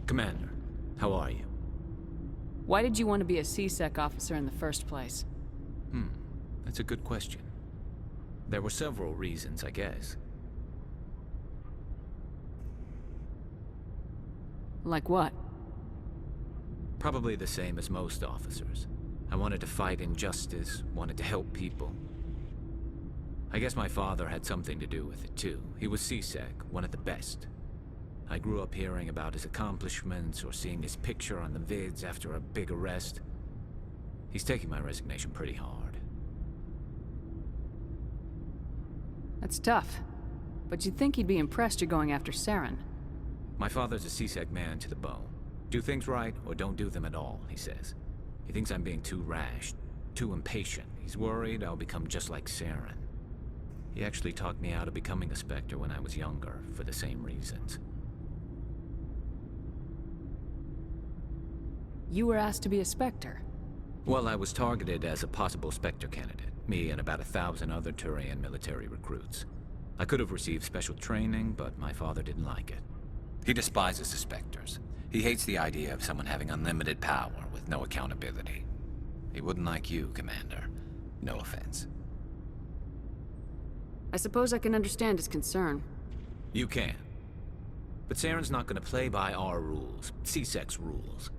Commander, how are you? Why did you want to be a C-Sec officer in the first place? That's a good question. There were several reasons, I guess. Like what? Probably the same as most officers. I wanted to fight injustice, wanted to help people. I guess my father had something to do with it too. He was C-Sec, one of the best. I grew up hearing about his accomplishments or seeing his picture on the vids after a big arrest. He's taking my resignation pretty hard. That's tough. But you'd think he'd be impressed you're going after Saren. My father's a C-Sec man to the bone. Do things right or don't do them at all, he says. He thinks I'm being too rash, too impatient. He's worried I'll become just like Saren. He actually talked me out of becoming a Spectre when I was younger, for the same reasons. You were asked to be a Spectre? Well, I was targeted as a possible Spectre candidate. Me and about 1,000 other Turian military recruits. I could have received special training, but my father didn't like it. He despises the Spectres. He hates the idea of someone having unlimited power with no accountability. He wouldn't like you, Commander. No offense. I suppose I can understand his concern. You can. But Saren's not going to play by our rules, C-Sec's rules.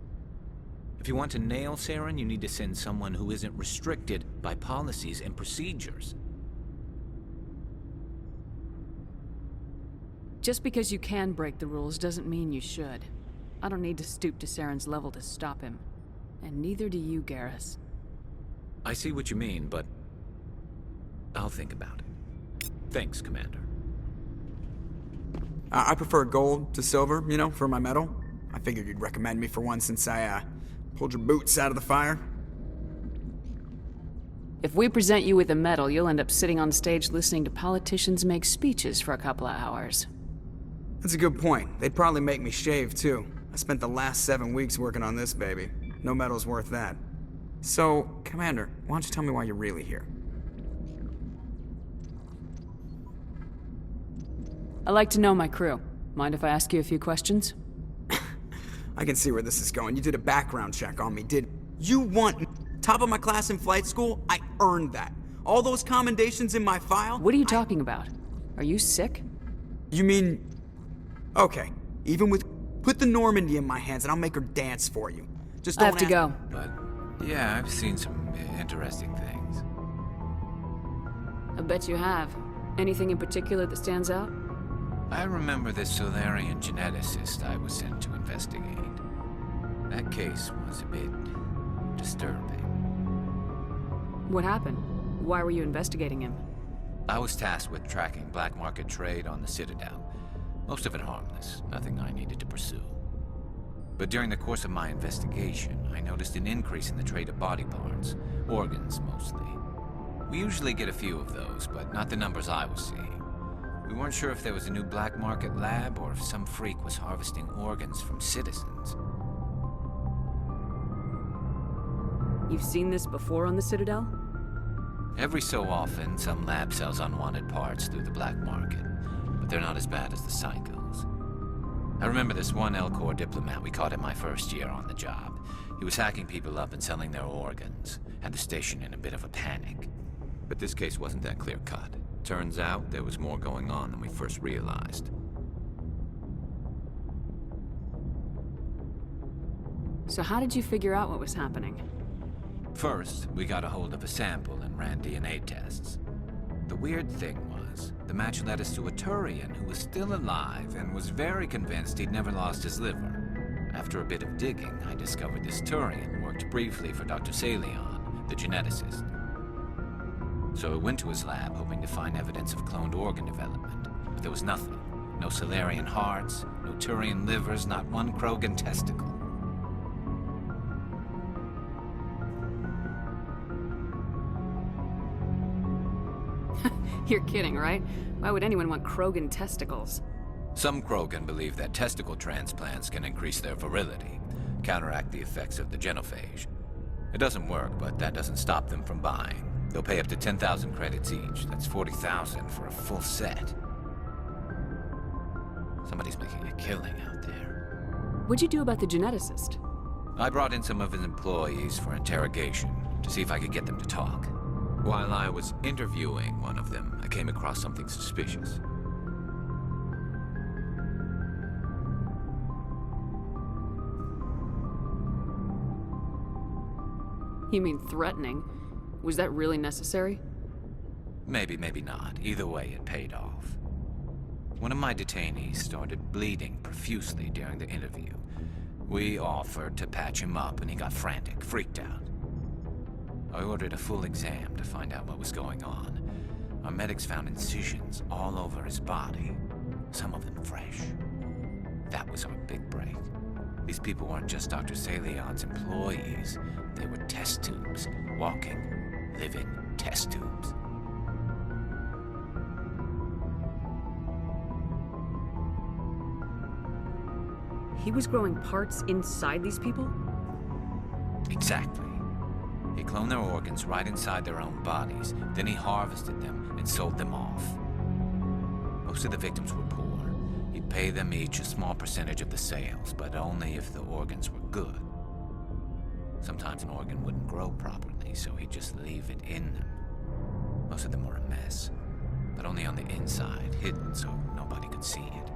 If you want to nail Saren, you need to send someone who isn't restricted by policies and procedures. Just because you can break the rules doesn't mean you should. I don't need to stoop to Saren's level to stop him. And neither do you, Garrus. I see what you mean, but I'll think about it. Thanks, Commander. I prefer gold to silver, you know, for my medal. I figured you'd recommend me for one since I, pulled your boots out of the fire. If we present you with a medal, you'll end up sitting on stage listening to politicians make speeches for a couple of hours. That's a good point. They'd probably make me shave, too. I spent the last 7 weeks working on this baby. No medal's worth that. So, Commander, why don't you tell me why you're really here? I like to know my crew. Mind if I ask you a few questions? I can see where this is going. You did a background check on me, did you want top of my class in flight school? I earned that. All those commendations in my file? What are you talking about? Are you sick? You mean... Okay, even with... Put the Normandy in my hands and I'll make her dance for you. Just I don't have to go. But, yeah, I've seen some interesting things. I bet you have. Anything in particular that stands out? I remember this Solarian geneticist I was sent to investigate. That case was a bit disturbing. What happened? Why were you investigating him? I was tasked with tracking black market trade on the Citadel. Most of it harmless, nothing I needed to pursue. But during the course of my investigation, I noticed an increase in the trade of body parts, organs mostly. We usually get a few of those, but not the numbers I was seeing. We weren't sure if there was a new black market lab or if some freak was harvesting organs from citizens. You've seen this before on the Citadel? Every so often, some lab sells unwanted parts through the black market, but they're not as bad as the cycles. I remember this one Elcor diplomat we caught in my first year on the job. He was hacking people up and selling their organs, had the station in a bit of a panic. But this case wasn't that clear-cut. Turns out there was more going on than we first realized. So how did you figure out what was happening? First, we got a hold of a sample and ran DNA tests. The weird thing was, the match led us to a Turian who was still alive and was very convinced he'd never lost his liver. After a bit of digging, I discovered this Turian worked briefly for Dr. Salion, the geneticist. So I went to his lab hoping to find evidence of cloned organ development, but there was nothing. No Solarian hearts, no Turian livers, not one Krogan testicle. You're kidding, right? Why would anyone want Krogan testicles? Some Krogan believe that testicle transplants can increase their virility, counteract the effects of the genophage. It doesn't work, but that doesn't stop them from buying. They'll pay up to 10,000 credits each. That's 40,000 for a full set. Somebody's making a killing out there. What'd you do about the geneticist? I brought in some of his employees for interrogation to see if I could get them to talk. While I was interviewing one of them, I came across something suspicious. You mean threatening? Was that really necessary? Maybe, maybe not. Either way, it paid off. One of my detainees started bleeding profusely during the interview. We offered to patch him up, and he got frantic, freaked out. I ordered a full exam to find out what was going on. Our medics found incisions all over his body, some of them fresh. That was our big break. These people weren't just Dr. Salion's employees. They were test tubes. Walking, living test tubes. He was growing parts inside these people? Exactly. He cloned their organs right inside their own bodies. Then he harvested them and sold them off. Most of the victims were poor. He'd pay them each a small percentage of the sales, but only if the organs were good. Sometimes an organ wouldn't grow properly, so he'd just leave it in them. Most of them were a mess, but only on the inside, hidden so nobody could see it.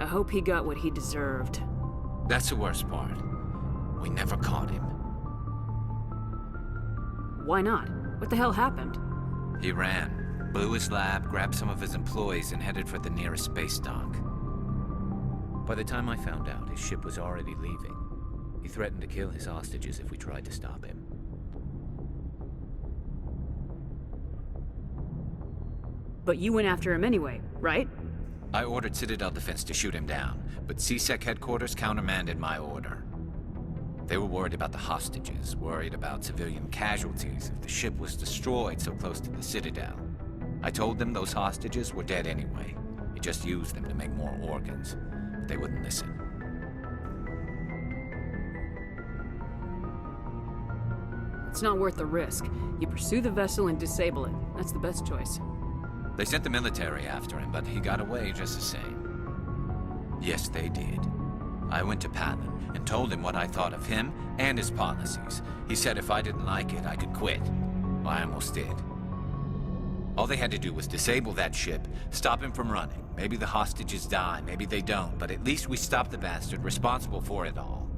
I hope he got what he deserved. That's the worst part. We never caught him. Why not? What the hell happened? He ran, blew his lab, grabbed some of his employees, and headed for the nearest space dock. By the time I found out, his ship was already leaving. He threatened to kill his hostages if we tried to stop him. But you went after him anyway, right? I ordered Citadel Defense to shoot him down, but CSEC headquarters countermanded my order. They were worried about the hostages, worried about civilian casualties if the ship was destroyed so close to the Citadel. I told them those hostages were dead anyway. He just used them to make more organs. But they wouldn't listen. It's not worth the risk. You pursue the vessel and disable it. That's the best choice. They sent the military after him, but he got away just the same. Yes, they did. I went to Palin and told him what I thought of him and his policies. He said if I didn't like it, I could quit. Well, I almost did. All they had to do was disable that ship, stop him from running. Maybe the hostages die, maybe they don't, but at least we stopped the bastard responsible for it all.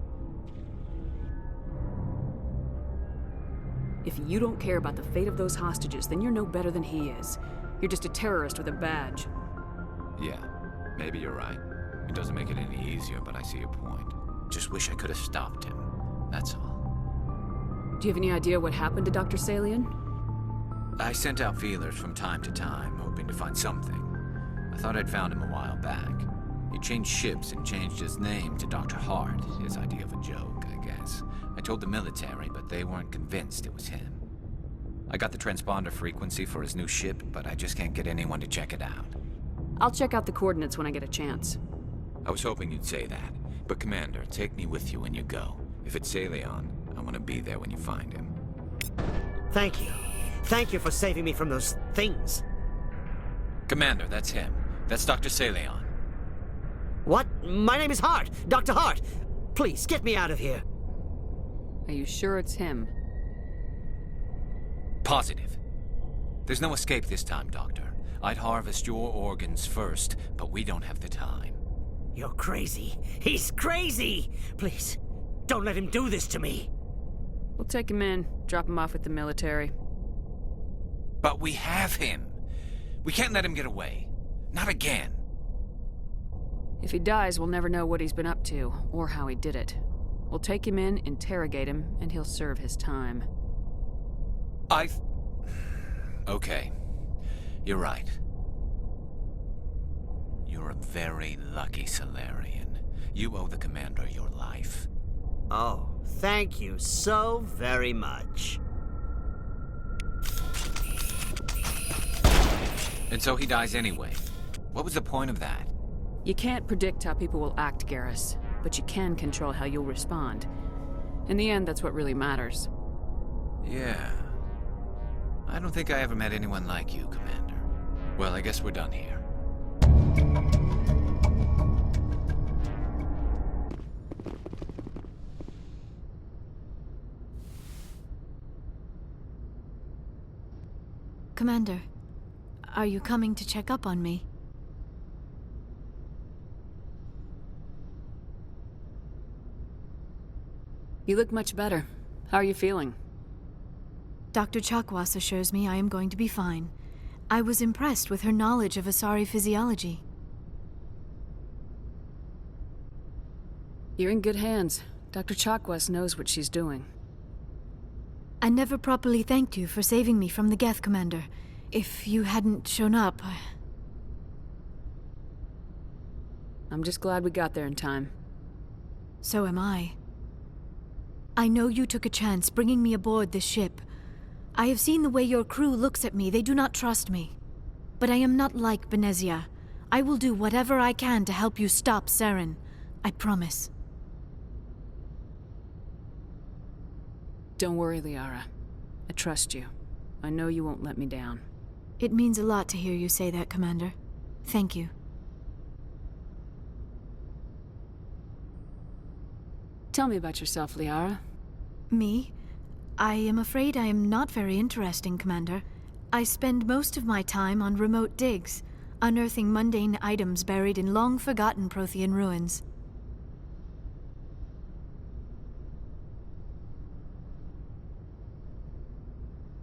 If you don't care about the fate of those hostages, then you're no better than he is. You're just a terrorist with a badge. Yeah, maybe you're right. It doesn't make it any easier, but I see your point. Just wish I could have stopped him. That's all. Do you have any idea what happened to Dr. Salion? I sent out feelers from time to time, hoping to find something. I thought I'd found him a while back. He changed ships and changed his name to Dr. Hart, his idea of a joke, I guess. I told the military, but they weren't convinced it was him. I got the transponder frequency for his new ship, but I just can't get anyone to check it out. I'll check out the coordinates when I get a chance. I was hoping you'd say that. But Commander, take me with you when you go. If it's Salion, I want to be there when you find him. Thank you. Thank you for saving me from those things. Commander, that's him. That's Dr. Salion. What? My name is Hart. Dr. Hart. Please, get me out of here. Are you sure it's him? Positive. There's no escape this time, Doctor. I'd harvest your organs first, but we don't have the time. You're crazy. He's crazy! Please, don't let him do this to me. We'll take him in, drop him off with the military. But we have him. We can't let him get away. Not again. If he dies, we'll never know what he's been up to, or how he did it. We'll take him in, interrogate him, and he'll serve his time. Okay. You're right. You're a very lucky Solarian. You owe the Commander your life. Oh, thank you so very much. And so he dies anyway. What was the point of that? You can't predict how people will act, Garrus, but you can control how you'll respond. In the end, that's what really matters. Yeah. I don't think I ever met anyone like you, Commander. Well, I guess we're done here. Commander, are you coming to check up on me? You look much better. How are you feeling? Dr. Chakwas assures me I am going to be fine. I was impressed with her knowledge of Asari physiology. You're in good hands. Dr. Chakwas knows what she's doing. I never properly thanked you for saving me from the Geth, Commander. If you hadn't shown up, I'm just glad we got there in time. So am I. I know you took a chance bringing me aboard this ship. I have seen the way your crew looks at me. They do not trust me. But I am not like Benezia. I will do whatever I can to help you stop Saren. I promise. Don't worry, Liara. I trust you. I know you won't let me down. It means a lot to hear you say that, Commander. Thank you. Tell me about yourself, Liara. Me? I am afraid I am not very interesting, Commander. I spend most of my time on remote digs, unearthing mundane items buried in long-forgotten Prothean ruins.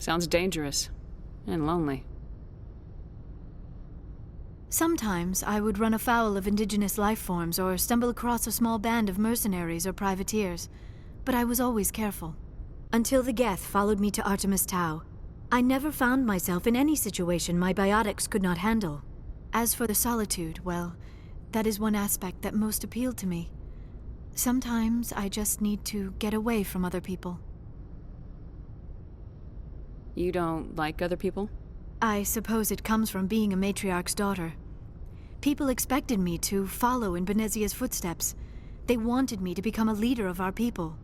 Sounds dangerous. And lonely. Sometimes I would run afoul of indigenous life forms or stumble across a small band of mercenaries or privateers, but I was always careful. Until the Geth followed me to Artemis Tau, I never found myself in any situation my biotics could not handle. As for the solitude, well, that is one aspect that most appealed to me. Sometimes I just need to get away from other people. You don't like other people? I suppose it comes from being a matriarch's daughter. People expected me to follow in Benezia's footsteps. They wanted me to become a leader of our people.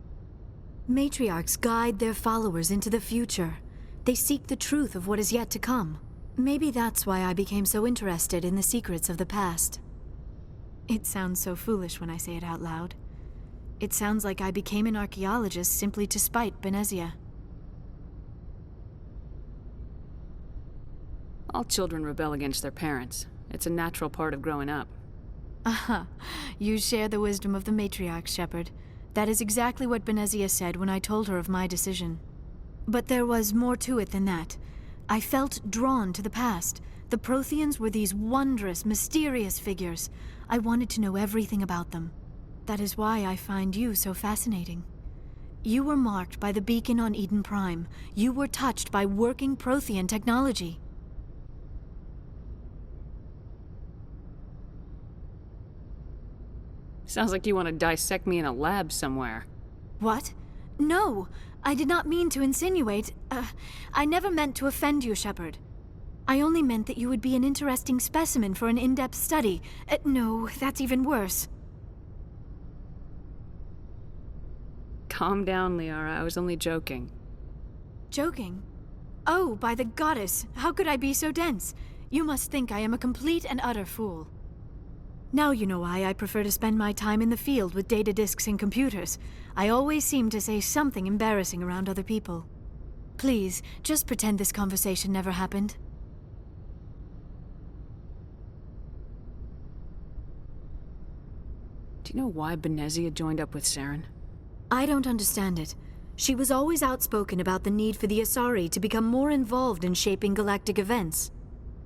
Matriarchs guide their followers into the future. They seek the truth of what is yet to come. Maybe that's why I became so interested in the secrets of the past. It sounds so foolish when I say it out loud. It sounds like I became an archaeologist simply to spite Benezia. All children rebel against their parents. It's a natural part of growing up. Aha, you share the wisdom of the matriarch, Shepard. That is exactly what Benezia said when I told her of my decision. But there was more to it than that. I felt drawn to the past. The Protheans were these wondrous, mysterious figures. I wanted to know everything about them. That is why I find you so fascinating. You were marked by the beacon on Eden Prime. You were touched by working Prothean technology. Sounds like you want to dissect me in a lab somewhere. What? No! I did not mean to insinuate. I never meant to offend you, Shepard. I only meant that you would be an interesting specimen for an in-depth study. No, that's even worse. Calm down, Liara. I was only joking. Joking? Oh, by the goddess, how could I be so dense? You must think I am a complete and utter fool. Now you know why I prefer to spend my time in the field with data disks and computers. I always seem to say something embarrassing around other people. Please, just pretend this conversation never happened. Do you know why Benezia joined up with Saren? I don't understand it. She was always outspoken about the need for the Asari to become more involved in shaping galactic events.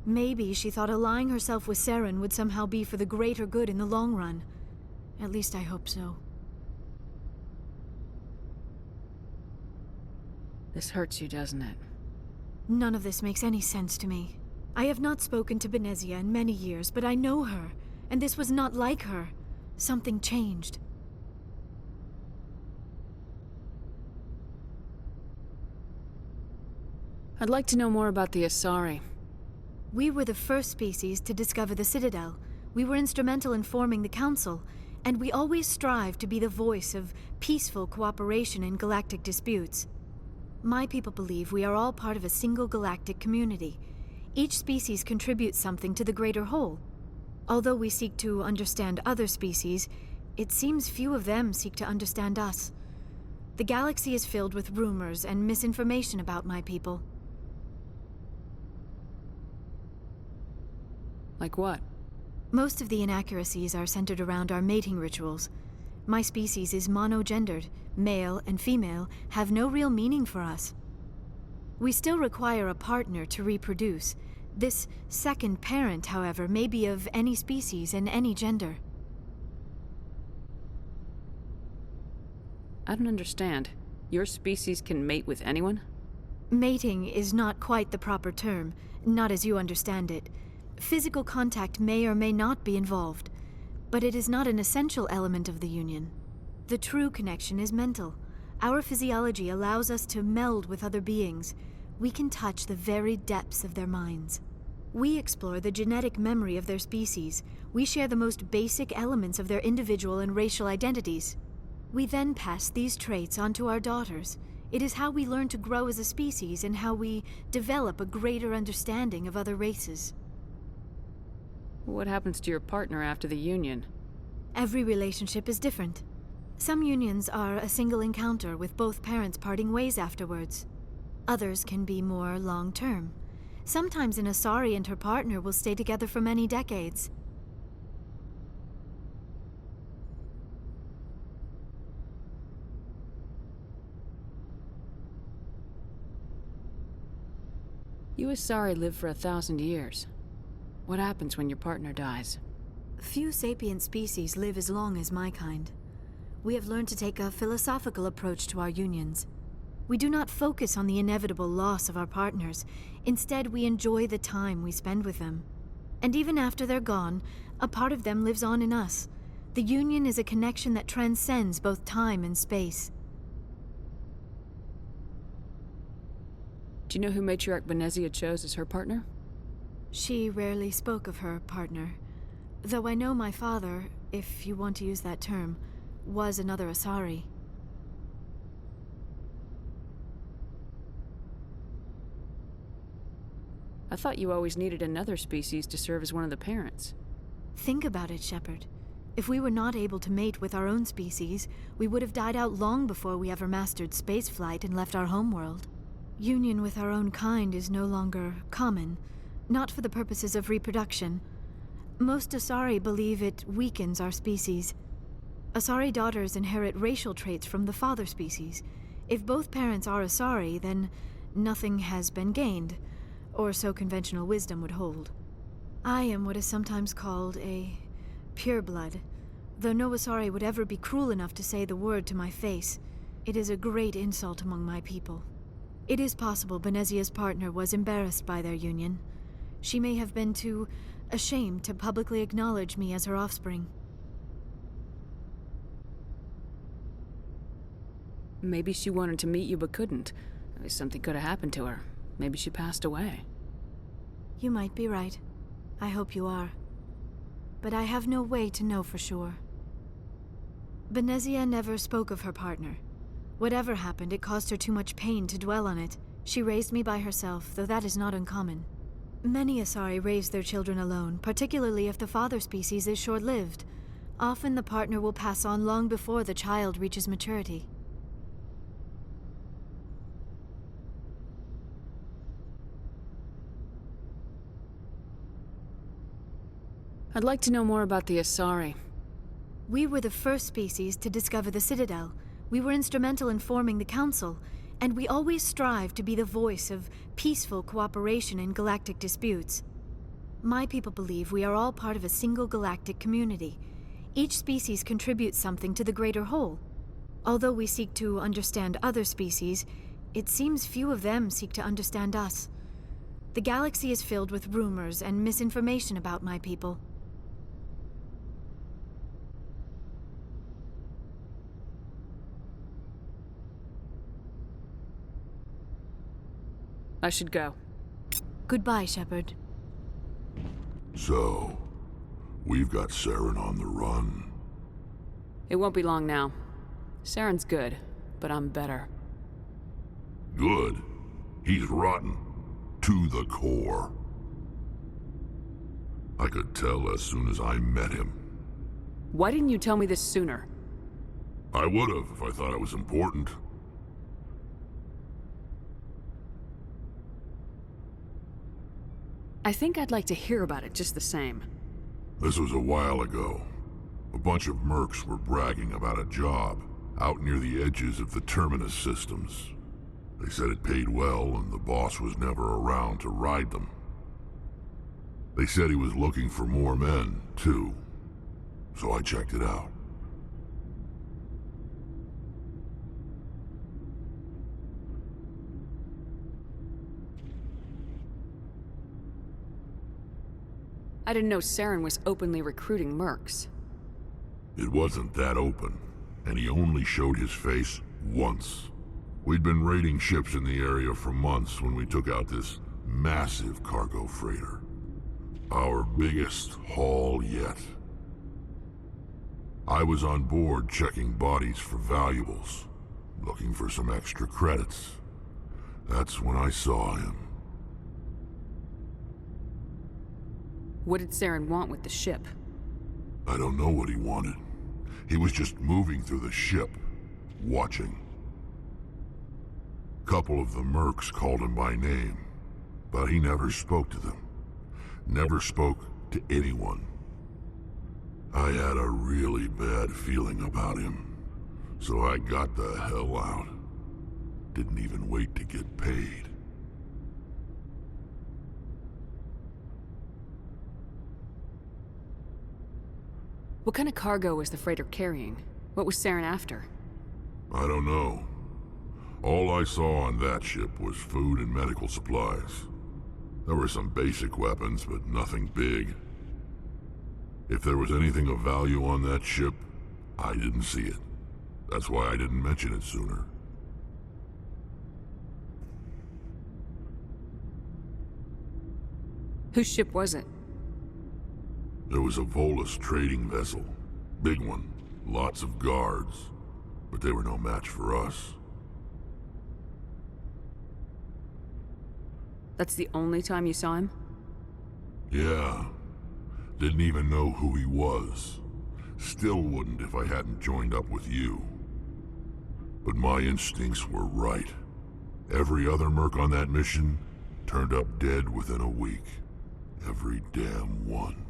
Maybe she thought allying herself with Saren would somehow be for the greater good in the long run. At least I hope so. This hurts you, doesn't it? None of this makes any sense to me. I have not spoken to Benezia in many years, but I know her, and this was not like her. Something changed. I'd like to know more about the Asari. We were the first species to discover the Citadel. We were instrumental in forming the Council, and we always strive to be the voice of peaceful cooperation in galactic disputes. My people believe we are all part of a single galactic community. Each species contributes something to the greater whole. Although we seek to understand other species, it seems few of them seek to understand us. The galaxy is filled with rumors and misinformation about my people. Like what? Most of the inaccuracies are centered around our mating rituals. My species is monogendered. Male and female have no real meaning for us. We still require a partner to reproduce. This second parent, however, may be of any species and any gender. I don't understand. Your species can mate with anyone? Mating is not quite the proper term, not as you understand it. Physical contact may or may not be involved, but it is not an essential element of the union. The true connection is mental. Our physiology allows us to meld with other beings. We can touch the very depths of their minds. We explore the genetic memory of their species. We share the most basic elements of their individual and racial identities. We then pass these traits on to our daughters. It is how we learn to grow as a species and how we develop a greater understanding of other races. What happens to your partner after the union? Every relationship is different. Some unions are a single encounter with both parents parting ways afterwards. Others can be more long-term. Sometimes an Asari and her partner will stay together for many decades. You Asari live for 1,000 years. What happens when your partner dies? Few sapient species live as long as my kind. We have learned to take a philosophical approach to our unions. We do not focus on the inevitable loss of our partners. Instead, we enjoy the time we spend with them. And even after they're gone, a part of them lives on in us. The union is a connection that transcends both time and space. Do you know who Matriarch Benezia chose as her partner? She rarely spoke of her partner. Though I know my father, if you want to use that term, was another Asari. I thought you always needed another species to serve as one of the parents. Think about it, Shepard. If we were not able to mate with our own species, we would have died out long before we ever mastered spaceflight and left our homeworld. Union with our own kind is no longer common, not for the purposes of reproduction. Most Asari believe it weakens our species. Asari daughters inherit racial traits from the father species. If both parents are Asari, then nothing has been gained, or so conventional wisdom would hold. I am what is sometimes called a pureblood, though no Asari would ever be cruel enough to say the word to my face. It is a great insult among my people. It is possible Benezia's partner was embarrassed by their union. She may have been too ashamed to publicly acknowledge me as her offspring. Maybe she wanted to meet you but couldn't. Maybe something could have happened to her. Maybe she passed away. You might be right. I hope you are. But I have no way to know for sure. Benezia never spoke of her partner. Whatever happened, it caused her too much pain to dwell on it. She raised me by herself, though that is not uncommon. Many Asari raise their children alone, particularly if the father species is short-lived. Often the partner will pass on long before the child reaches maturity. I'd like to know more about the Asari. We were the first species to discover the Citadel. We were instrumental in forming the Council, and we always strive to be the voice of peaceful cooperation in galactic disputes. My people believe we are all part of a single galactic community. Each species contributes something to the greater whole. Although we seek to understand other species, it seems few of them seek to understand us. The galaxy is filled with rumors and misinformation about my people. I should go. Goodbye, Shepard. So, we've got Saren on the run. It won't be long now. Saren's good, but I'm better. Good. He's rotten. To the core. I could tell as soon as I met him. Why didn't you tell me this sooner? I would've if I thought it was important. I think I'd like to hear about it just the same. This was a while ago. A bunch of mercs were bragging about a job out near the edges of the Terminus systems. They said it paid well and the boss was never around to ride them. They said he was looking for more men, too. So I checked it out. I didn't know Saren was openly recruiting mercs. It wasn't that open, and he only showed his face once. We'd been raiding ships in the area for months when we took out this massive cargo freighter. Our biggest haul yet. I was on board checking bodies for valuables, looking for some extra credits. That's when I saw him. What did Saren want with the ship? I don't know what he wanted. He was just moving through the ship, watching. Couple of the mercs called him by name, but he never spoke to them. Never spoke to anyone. I had a really bad feeling about him, so I got the hell out. Didn't even wait to get paid. What kind of cargo was the freighter carrying? What was Saren after? I don't know. All I saw on that ship was food and medical supplies. There were some basic weapons, but nothing big. If there was anything of value on that ship, I didn't see it. That's why I didn't mention it sooner. Whose ship was it? There was a Volus trading vessel. Big one. Lots of guards. But they were no match for us. That's the only time you saw him? Yeah. Didn't even know who he was. Still wouldn't if I hadn't joined up with you. But my instincts were right. Every other merc on that mission turned up dead within a week. Every damn one.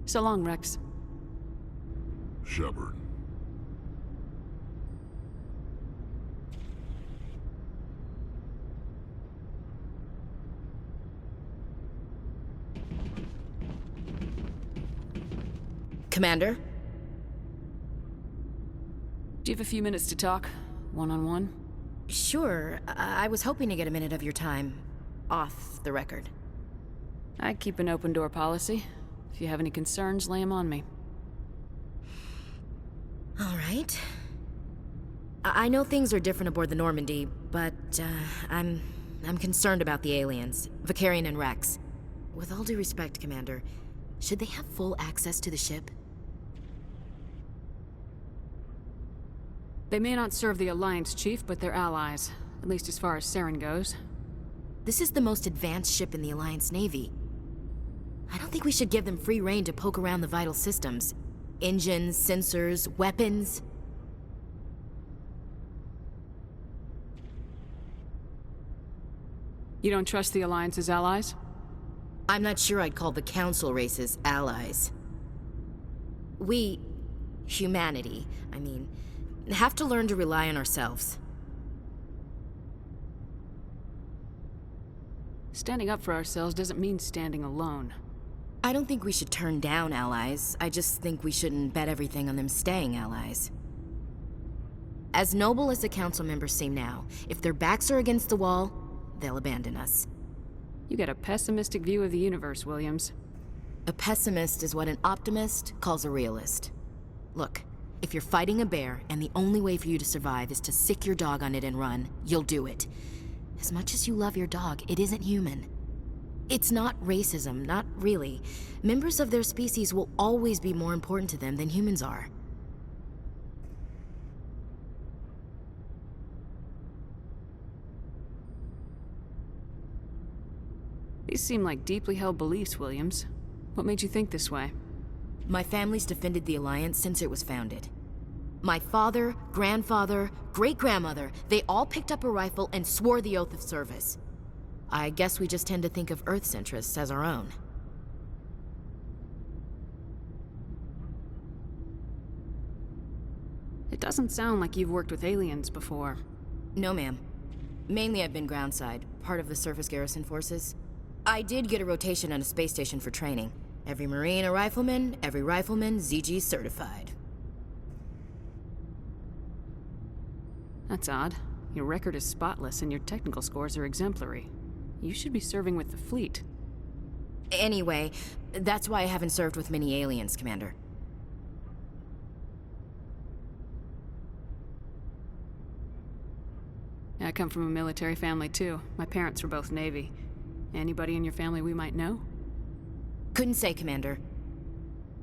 So long, Rex. Shepard. Commander? Do you have a few minutes to talk? One-on-one? Sure. I was hoping to get a minute of your time. Off the record. I keep an open door policy. If you have any concerns, lay them on me. All right. I know things are different aboard the Normandy, but I'm concerned about the aliens, Vicarian and Rex. With all due respect, Commander, should they have full access to the ship? They may not serve the Alliance, Chief, but they're allies. At least as far as Saren goes. This is the most advanced ship in the Alliance Navy. I don't think we should give them free rein to poke around the vital systems. Engines, sensors, weapons. You don't trust the Alliance's allies? I'm not sure I'd call the Council races allies. We, humanity, I mean, have to learn to rely on ourselves. Standing up for ourselves doesn't mean standing alone. I don't think we should turn down allies. I just think we shouldn't bet everything on them staying allies. As noble as the Council members seem now, if their backs are against the wall, they'll abandon us. You get a pessimistic view of the universe, Williams. A pessimist is what an optimist calls a realist. Look, if you're fighting a bear and the only way for you to survive is to sick your dog on it and run, you'll do it. As much as you love your dog, it isn't human. It's not racism, not really. Members of their species will always be more important to them than humans are. These seem like deeply held beliefs, Williams. What made you think this way? My family's defended the Alliance since it was founded. My father, grandfather, great-grandmother, they all picked up a rifle and swore the oath of service. I guess we just tend to think of Earth's interests as our own. It doesn't sound like you've worked with aliens before. No, ma'am. Mainly I've been groundside, part of the surface garrison forces. I did get a rotation on a space station for training. Every Marine a rifleman, every rifleman ZG certified. That's odd. Your record is spotless and your technical scores are exemplary. You should be serving with the fleet. Anyway, that's why I haven't served with many aliens, Commander. I come from a military family too. My parents were both Navy. Anybody in your family we might know? Couldn't say, Commander.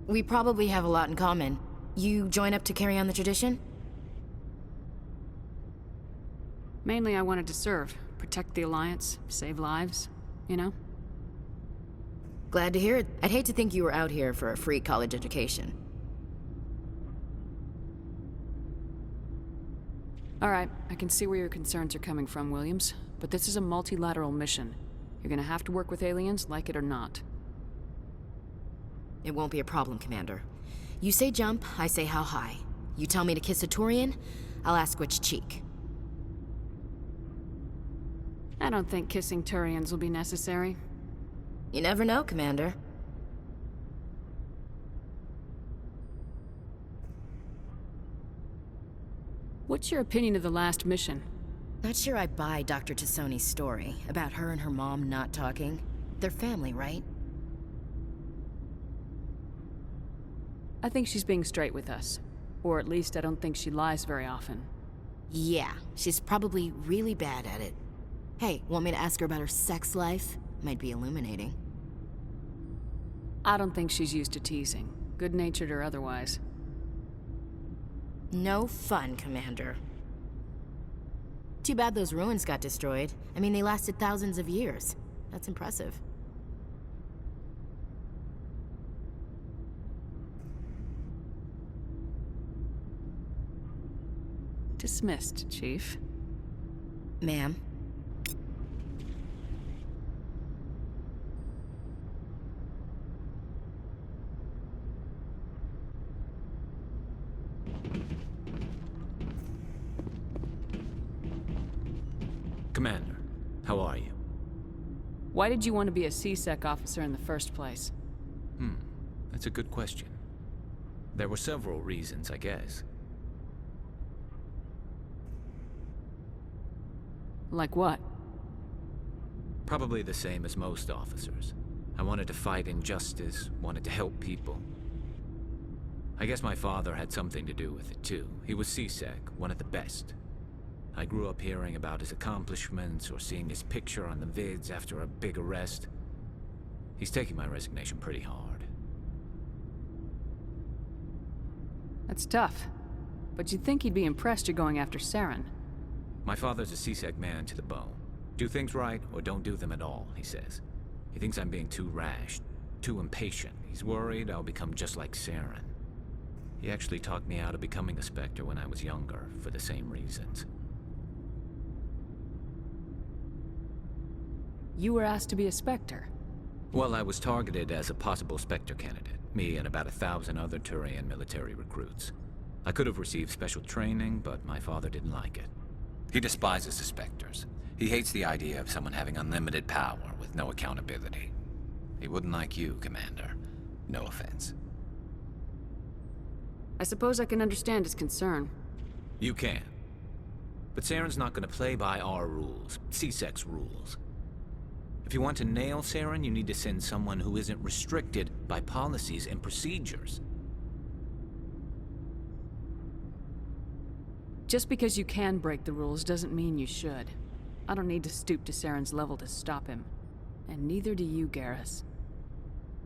We probably have a lot in common. You join up to carry on the tradition? Mainly I wanted to serve. Protect the Alliance, save lives, you know? Glad to hear it. I'd hate to think you were out here for a free college education. All right, I can see where your concerns are coming from, Williams. But this is a multilateral mission. You're gonna have to work with aliens, like it or not. It won't be a problem, Commander. You say jump, I say how high. You tell me to kiss a Turian, I'll ask which cheek. I don't think kissing Turians will be necessary. You never know, Commander. What's your opinion of the last mission? Not sure I buy Dr. Tassoni's story about her and her mom not talking. They're family, right? I think she's being straight with us. Or at least I don't think she lies very often. Yeah, she's probably really bad at it. Hey, want me to ask her about her sex life? Might be illuminating. I don't think she's used to teasing, good-natured or otherwise. No fun, Commander. Too bad those ruins got destroyed. I mean, they lasted thousands of years. That's impressive. Dismissed, Chief. Ma'am. Commander, how are you? Why did you want to be a C-Sec officer in the first place? That's a good question. There were several reasons, I guess. Like what? Probably the same as most officers. I wanted to fight injustice, wanted to help people. I guess my father had something to do with it too. He was C-Sec, one of the best. I grew up hearing about his accomplishments or seeing his picture on the vids after a big arrest. He's taking my resignation pretty hard. That's tough. But you'd think he'd be impressed you're going after Saren. My father's a C-Sec man to the bone. Do things right or don't do them at all, he says. He thinks I'm being too rash, too impatient. He's worried I'll become just like Saren. He actually talked me out of becoming a Spectre when I was younger, for the same reasons. You were asked to be a Spectre. Well, I was targeted as a possible Spectre candidate. Me and about 1,000 other Turian military recruits. I could have received special training, but my father didn't like it. He despises the Spectres. He hates the idea of someone having unlimited power with no accountability. He wouldn't like you, Commander. No offense. I suppose I can understand his concern. You can. But Saren's not gonna play by our rules, C-Sec's rules. If you want to nail Saren, you need to send someone who isn't restricted by policies and procedures. Just because you can break the rules doesn't mean you should. I don't need to stoop to Saren's level to stop him. And neither do you, Garrus.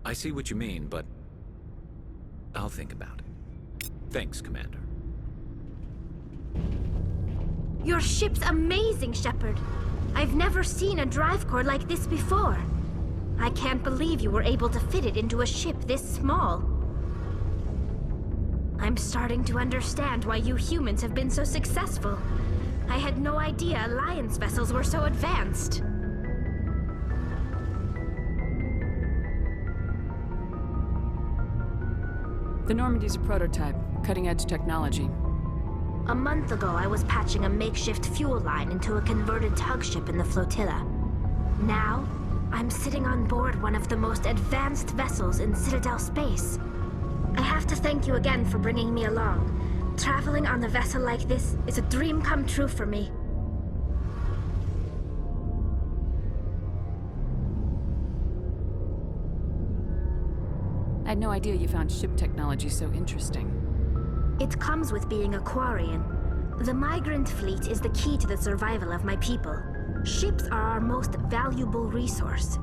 I see what you mean, but I'll think about it. Thanks, Commander. Your ship's amazing, Shepard. I've never seen a drive core like this before. I can't believe you were able to fit it into a ship this small. I'm starting to understand why you humans have been so successful. I had no idea Alliance vessels were so advanced. The Normandy's a prototype, cutting-edge technology. A month ago, I was patching a makeshift fuel line into a converted tug ship in the flotilla. Now, I'm sitting on board one of the most advanced vessels in Citadel space. I have to thank you again for bringing me along. Traveling on a vessel like this is a dream come true for me. I had no idea you found ship technology so interesting. It comes with being a Quarian. The migrant fleet is the key to the survival of my people. Ships are our most valuable resource.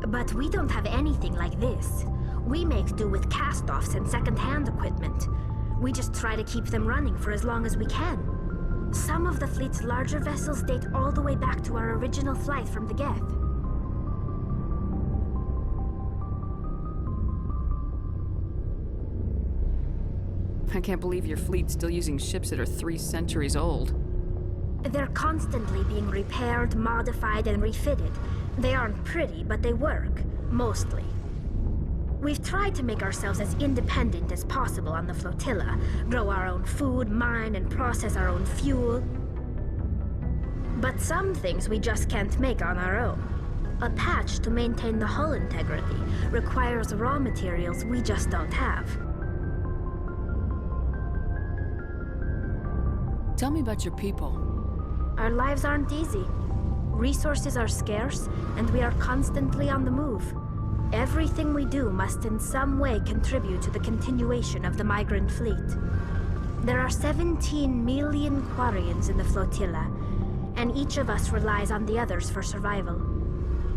But we don't have anything like this. We make do with cast-offs and second-hand equipment. We just try to keep them running for as long as we can. Some of the fleet's larger vessels date all the way back to our original flight from the Geth. I can't believe your fleet's still using ships that are 3 centuries old. They're constantly being repaired, modified, and refitted. They aren't pretty, but they work. Mostly. We've tried to make ourselves as independent as possible on the flotilla, grow our own food, mine and process our own fuel. But some things we just can't make on our own. A patch to maintain the hull integrity requires raw materials we just don't have. Tell me about your people. Our lives aren't easy. Resources are scarce, and we are constantly on the move. Everything we do must in some way contribute to the continuation of the migrant fleet. There are 17 million Quarians in the flotilla, and each of us relies on the others for survival.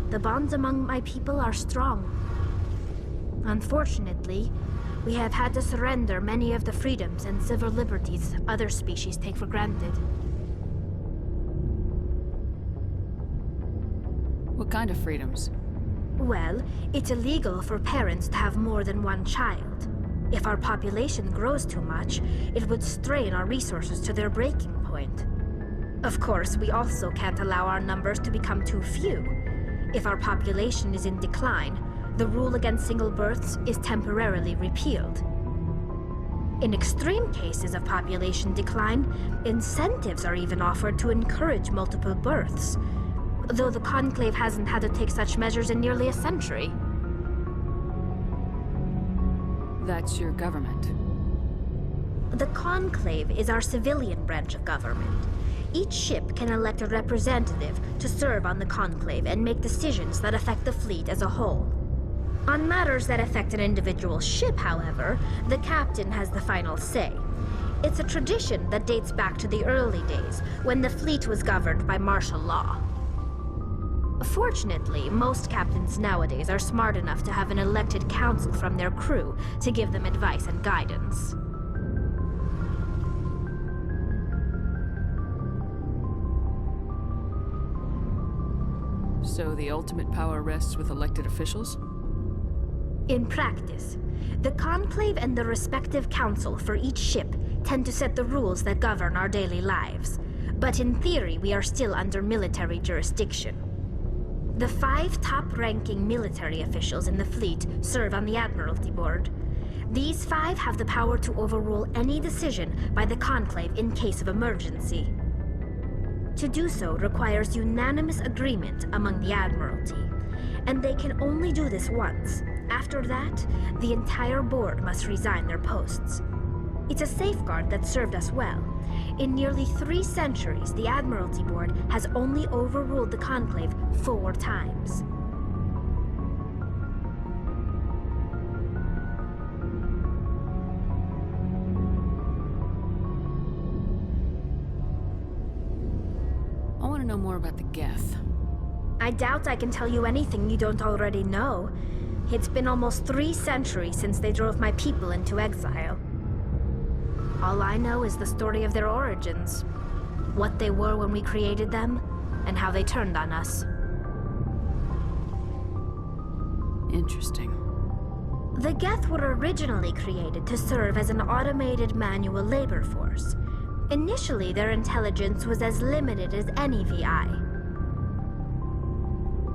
The bonds among my people are strong. Unfortunately, we have had to surrender many of the freedoms and civil liberties other species take for granted. What kind of freedoms? Well, it's illegal for parents to have more than one child. If our population grows too much, it would strain our resources to their breaking point. Of course, we also can't allow our numbers to become too few. If our population is in decline, the rule against single births is temporarily repealed. In extreme cases of population decline, incentives are even offered to encourage multiple births, though the Conclave hasn't had to take such measures in nearly a century. That's your government. The Conclave is our civilian branch of government. Each ship can elect a representative to serve on the Conclave and make decisions that affect the fleet as a whole. On matters that affect an individual ship, however, the captain has the final say. It's a tradition that dates back to the early days, when the fleet was governed by martial law. Fortunately, most captains nowadays are smart enough to have an elected council from their crew to give them advice and guidance. So the ultimate power rests with elected officials? In practice, the Conclave and the respective council for each ship tend to set the rules that govern our daily lives. But in theory, we are still under military jurisdiction. The 5 top-ranking military officials in the fleet serve on the Admiralty Board. These 5 have the power to overrule any decision by the Conclave in case of emergency. To do so requires unanimous agreement among the Admiralty, and they can only do this once. After that, the entire board must resign their posts. It's a safeguard that served us well. In nearly 3 centuries, the Admiralty Board has only overruled the Conclave 4 times. I want to know more about the Geth. I doubt I can tell you anything you don't already know. It's been almost 3 centuries since they drove my people into exile. All I know is the story of their origins. What they were when we created them, and how they turned on us. Interesting. The Geth were originally created to serve as an automated manual labor force. Initially, their intelligence was as limited as any VI.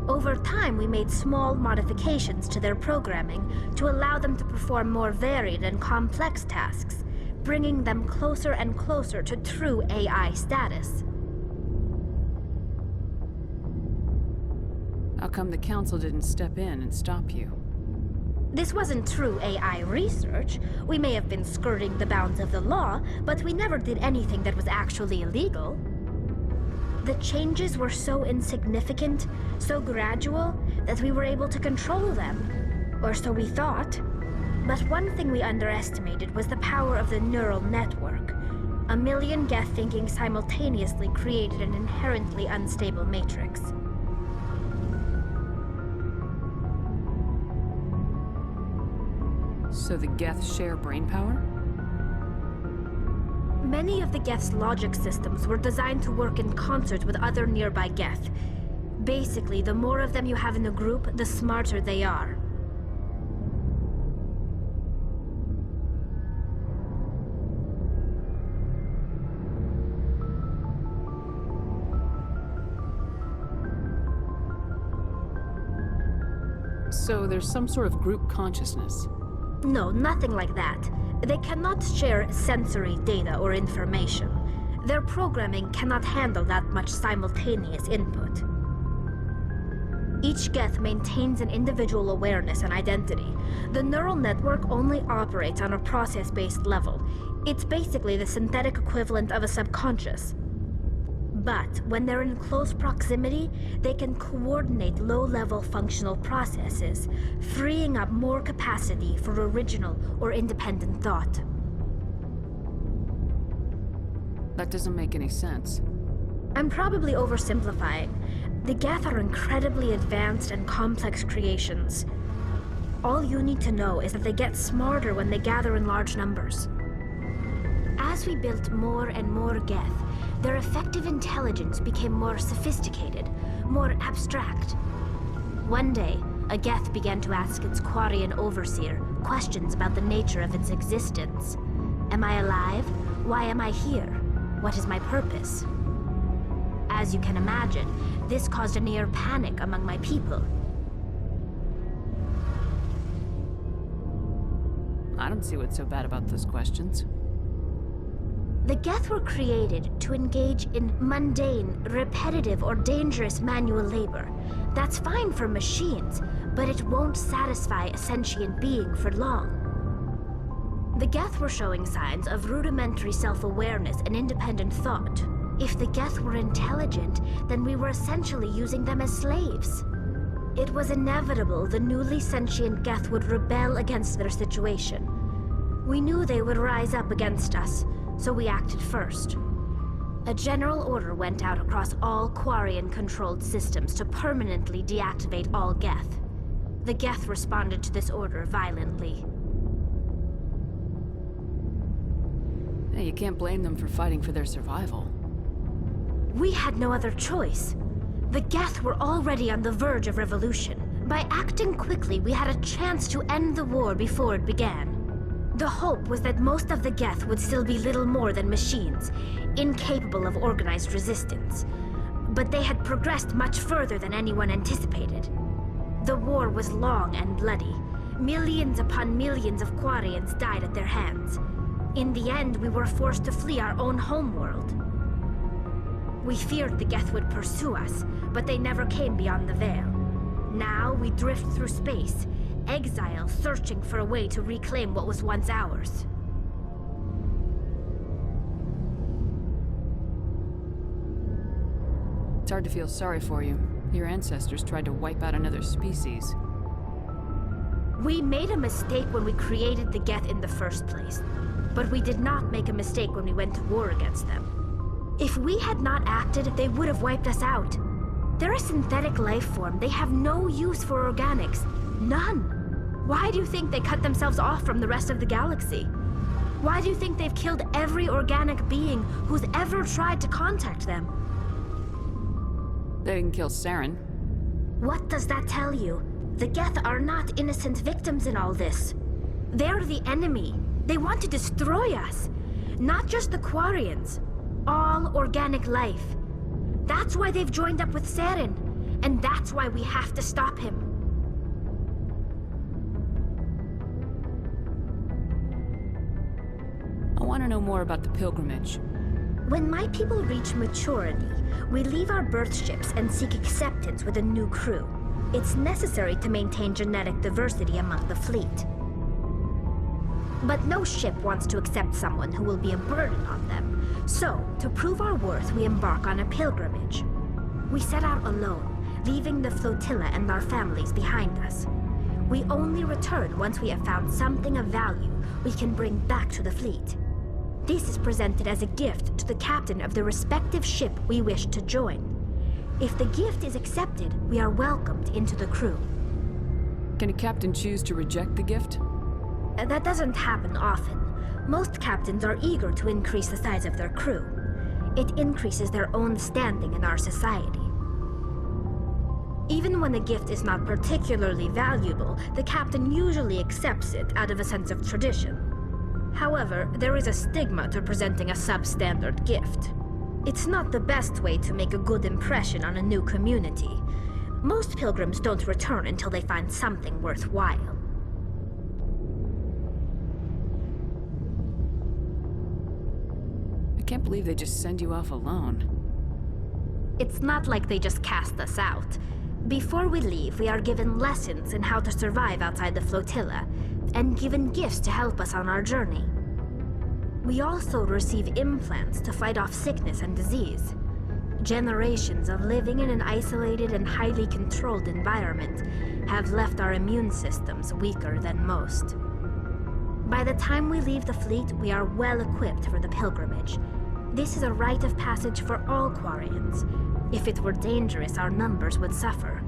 Over time, we made small modifications to their programming to allow them to perform more varied and complex tasks, bringing them closer and closer to true AI status. How come the Council didn't step in and stop you? This wasn't true AI research. We may have been skirting the bounds of the law, but we never did anything that was actually illegal. The changes were so insignificant, so gradual, that we were able to control them. Or so we thought. But one thing we underestimated was the power of the neural network. 1 million Geth thinking simultaneously created an inherently unstable matrix. So the Geth share brain power? Many of the Geth's logic systems were designed to work in concert with other nearby Geth. Basically, the more of them you have in a group, the smarter they are. So there's some sort of group consciousness. No, nothing like that. They cannot share sensory data or information. Their programming cannot handle that much simultaneous input. Each Geth maintains an individual awareness and identity. The neural network only operates on a process-based level. It's basically the synthetic equivalent of a subconscious. But when they're in close proximity, they can coordinate low-level functional processes, freeing up more capacity for original or independent thought. That doesn't make any sense. I'm probably oversimplifying. The Geth are incredibly advanced and complex creations. All you need to know is that they get smarter when they gather in large numbers. As we built more and more Geth, their effective intelligence became more sophisticated, more abstract. One day, a Geth began to ask its Quarian overseer questions about the nature of its existence. Am I alive? Why am I here? What is my purpose? As you can imagine, this caused a near panic among my people. I don't see what's so bad about those questions. The Geth were created to engage in mundane, repetitive, or dangerous manual labor. That's fine for machines, but it won't satisfy a sentient being for long. The Geth were showing signs of rudimentary self-awareness and independent thought. If the Geth were intelligent, then we were essentially using them as slaves. It was inevitable the newly sentient Geth would rebel against their situation. We knew they would rise up against us, so we acted first. A general order went out across all Quarian-controlled systems to permanently deactivate all Geth. The Geth responded to this order violently. Hey, you can't blame them for fighting for their survival. We had no other choice. The Geth were already on the verge of revolution. By acting quickly, we had a chance to end the war before it began. The hope was that most of the Geth would still be little more than machines, incapable of organized resistance. But they had progressed much further than anyone anticipated. The war was long and bloody. Millions upon millions of Quarians died at their hands. In the end, we were forced to flee our own homeworld. We feared the Geth would pursue us, but they never came beyond the Veil. Now we drift through space, exile searching for a way to reclaim what was once ours. It's hard to feel sorry for you. Your ancestors tried to wipe out another species. We made a mistake when we created the Geth in the first place, but we did not make a mistake when we went to war against them. If we had not acted, they would have wiped us out. They're a synthetic life form. They have no use for organics. None. Why do you think they cut themselves off from the rest of the galaxy? Why do you think they've killed every organic being who's ever tried to contact them? They didn't kill Saren. What does that tell you? The Geth are not innocent victims in all this. They're the enemy. They want to destroy us. Not just the Quarians. All organic life. That's why they've joined up with Saren. And that's why we have to stop him. I want to know more about the pilgrimage. When my people reach maturity, we leave our birth ships and seek acceptance with a new crew. It's necessary to maintain genetic diversity among the fleet. But no ship wants to accept someone who will be a burden on them. So, to prove our worth, we embark on a pilgrimage. We set out alone, leaving the flotilla and our families behind us. We only return once we have found something of value we can bring back to the fleet. This is presented as a gift to the captain of the respective ship we wish to join. If the gift is accepted, we are welcomed into the crew. Can a captain choose to reject the gift? That doesn't happen often. Most captains are eager to increase the size of their crew. It increases their own standing in our society. Even when the gift is not particularly valuable, the captain usually accepts it out of a sense of tradition. However, there is a stigma to presenting a substandard gift. It's not the best way to make a good impression on a new community. Most pilgrims don't return until they find something worthwhile. I can't believe they just send you off alone. It's not like they just cast us out. Before we leave, we are given lessons in how to survive outside the flotilla, and given gifts to help us on our journey. We also receive implants to fight off sickness and disease. Generations of living in an isolated and highly controlled environment have left our immune systems weaker than most. By the time we leave the fleet, we are well equipped for the pilgrimage. This is a rite of passage for all Quarians. If it were dangerous, our numbers would suffer.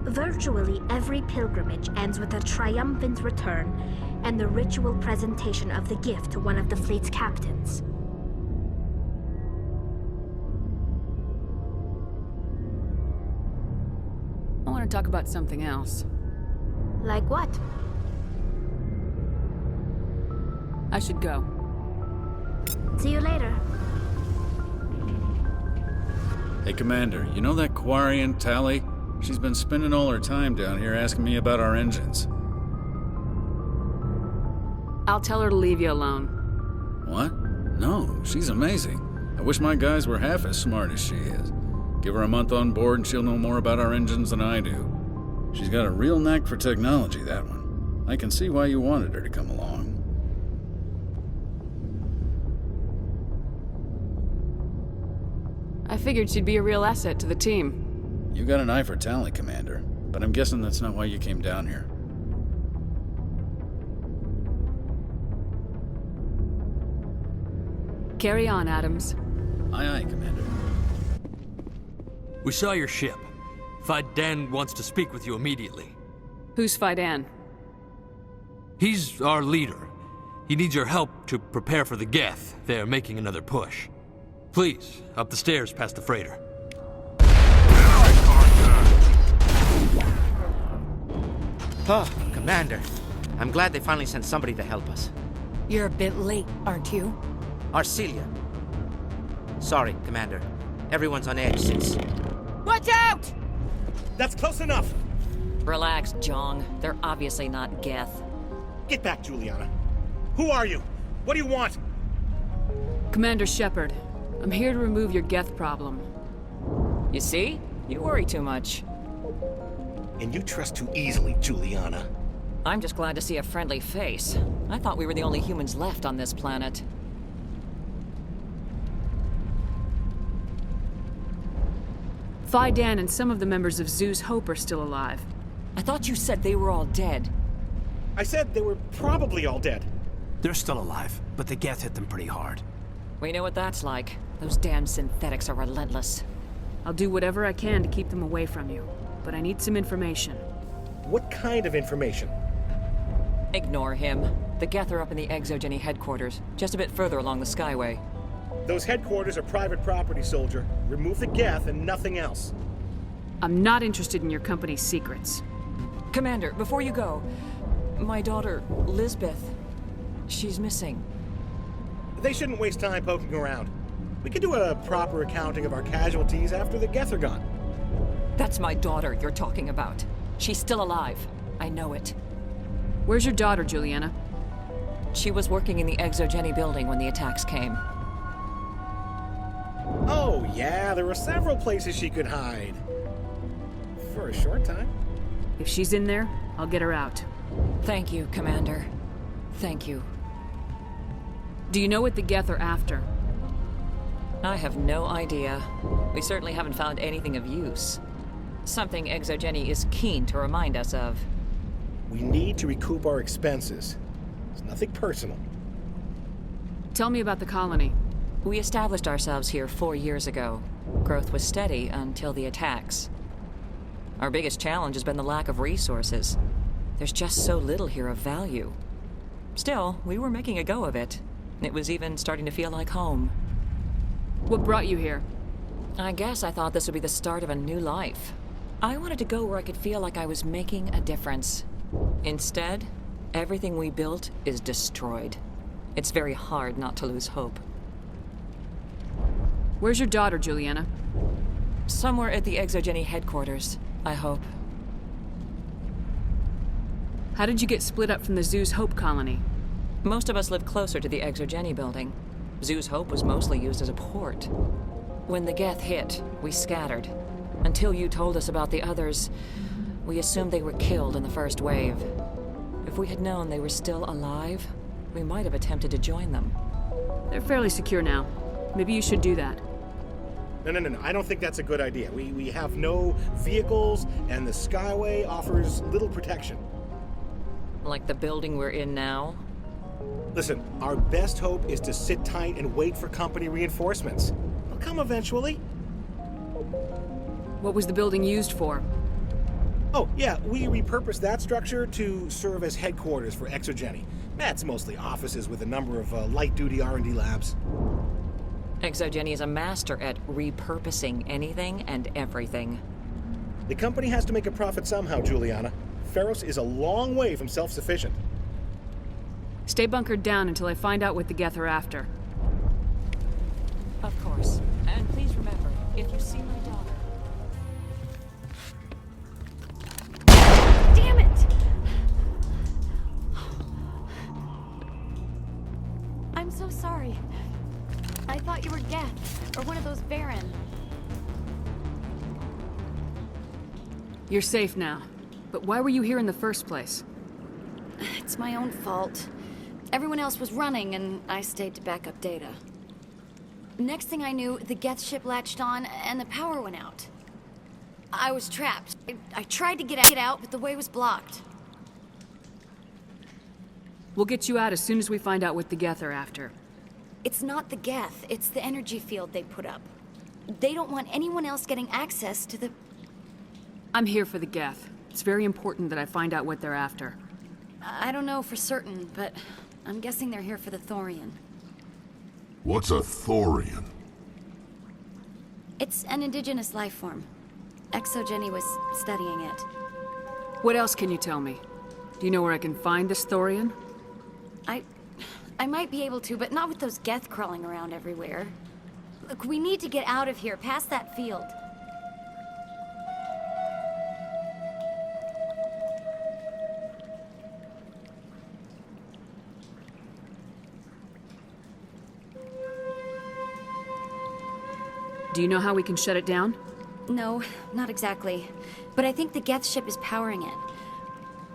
Virtually every pilgrimage ends with a triumphant return and the ritual presentation of the gift to one of the fleet's captains. I want to talk about something else. Like what? I should go. See you later. Hey, Commander, you know that Quarian, Tally? She's been spending all her time down here asking me about our engines. I'll tell her to leave you alone. What? No, she's amazing. I wish my guys were half as smart as she is. Give her a month on board and she'll know more about our engines than I do. She's got a real knack for technology, that one. I can see why you wanted her to come along. I figured she'd be a real asset to the team. You got an eye for talent, Commander, but I'm guessing that's not why you came down here. Carry on, Adams. Aye, aye, Commander. We saw your ship. Kaidan wants to speak with you immediately. Who's Kaidan? He's our leader. He needs your help to prepare for the Geth. They're making another push. Please, up the stairs past the freighter. Oh, Commander. I'm glad they finally sent somebody to help us. You're a bit late, aren't you? Arcelia. Sorry, Commander. Everyone's on edge since... Watch out! That's close enough! Relax, Jong. They're obviously not Geth. Get back, Juliana. Who are you? What do you want? Commander Shepard. I'm here to remove your Geth problem. You see? You worry too much. And you trust too easily, Juliana. I'm just glad to see a friendly face. I thought we were the only humans left on this planet. Kaidan and some of the members of Zoo's Hope are still alive. I thought you said they were all dead. I said they were probably all dead. They're still alive, but the Geth hit them pretty hard. We know what that's like. Those damn synthetics are relentless. I'll do whatever I can to keep them away from you, but I need some information. What kind of information? Ignore him. The Geth are up in the Exogeny headquarters, just a bit further along the Skyway. Those headquarters are private property, soldier. Remove the Geth and nothing else. I'm not interested in your company's secrets. Commander, before you go, my daughter, Lisbeth, she's missing. They shouldn't waste time poking around. We can do a proper accounting of our casualties after the Geth are gone. That's my daughter you're talking about. She's still alive. I know it. Where's your daughter, Juliana? She was working in the Exogeny building when the attacks came. Oh, yeah, there were several places she could hide. For a short time. If she's in there, I'll get her out. Thank you, Commander. Thank you. Do you know what the Geth are after? I have no idea. We certainly haven't found anything of use. Something Exogeny is keen to remind us of. We need to recoup our expenses. It's nothing personal. Tell me about the colony. We established ourselves here 4 years ago. Growth was steady until the attacks. Our biggest challenge has been the lack of resources. There's just so little here of value. Still, we were making a go of it. It was even starting to feel like home. What brought you here? I guess I thought this would be the start of a new life. I wanted to go where I could feel like I was making a difference. Instead, everything we built is destroyed. It's very hard not to lose hope. Where's your daughter, Juliana? Somewhere at the Exogeny headquarters, I hope. How did you get split up from the Zoo's Hope colony? Most of us live closer to the Exogeny building. Zoo's Hope was mostly used as a port. When the Geth hit, we scattered. Until you told us about the others, we assumed they were killed in the first wave. If we had known they were still alive, we might have attempted to join them. They're fairly secure now. Maybe you should do that. No. I don't think that's a good idea. We have no vehicles, and the Skyway offers little protection. Like the building we're in now? Listen, our best hope is to sit tight and wait for company reinforcements. They'll come eventually. What was the building used for? Oh, yeah, we repurposed that structure to serve as headquarters for Exogeny. That's mostly offices with a number of light-duty R&D labs. Exogeny is a master at repurposing anything and everything. The company has to make a profit somehow, Juliana. Feros is a long way from self-sufficient. Stay bunkered down until I find out what the Geth are after. Of course. And please remember, if you see my daughter... Damn it! I'm so sorry. I thought you were Geth, or one of those Baron. You're safe now. But why were you here in the first place? It's my own fault. Everyone else was running, and I stayed to back up data. Next thing I knew, the Geth ship latched on, and the power went out. I was trapped. I tried to get out, but the way was blocked. We'll get you out as soon as we find out what the Geth are after. It's not the Geth, it's the energy field they put up. They don't want anyone else getting access to the... I'm here for the Geth. It's very important that I find out what they're after. I don't know for certain, but I'm guessing they're here for the Thorian. What's a Thorian? It's an indigenous life form. Exogeny was studying it. What else can you tell me? Do you know where I can find this Thorian? I might be able to, but not with those Geth crawling around everywhere. Look, we need to get out of here, past that field. Do you know how we can shut it down? No, not exactly. But I think the Geth ship is powering it.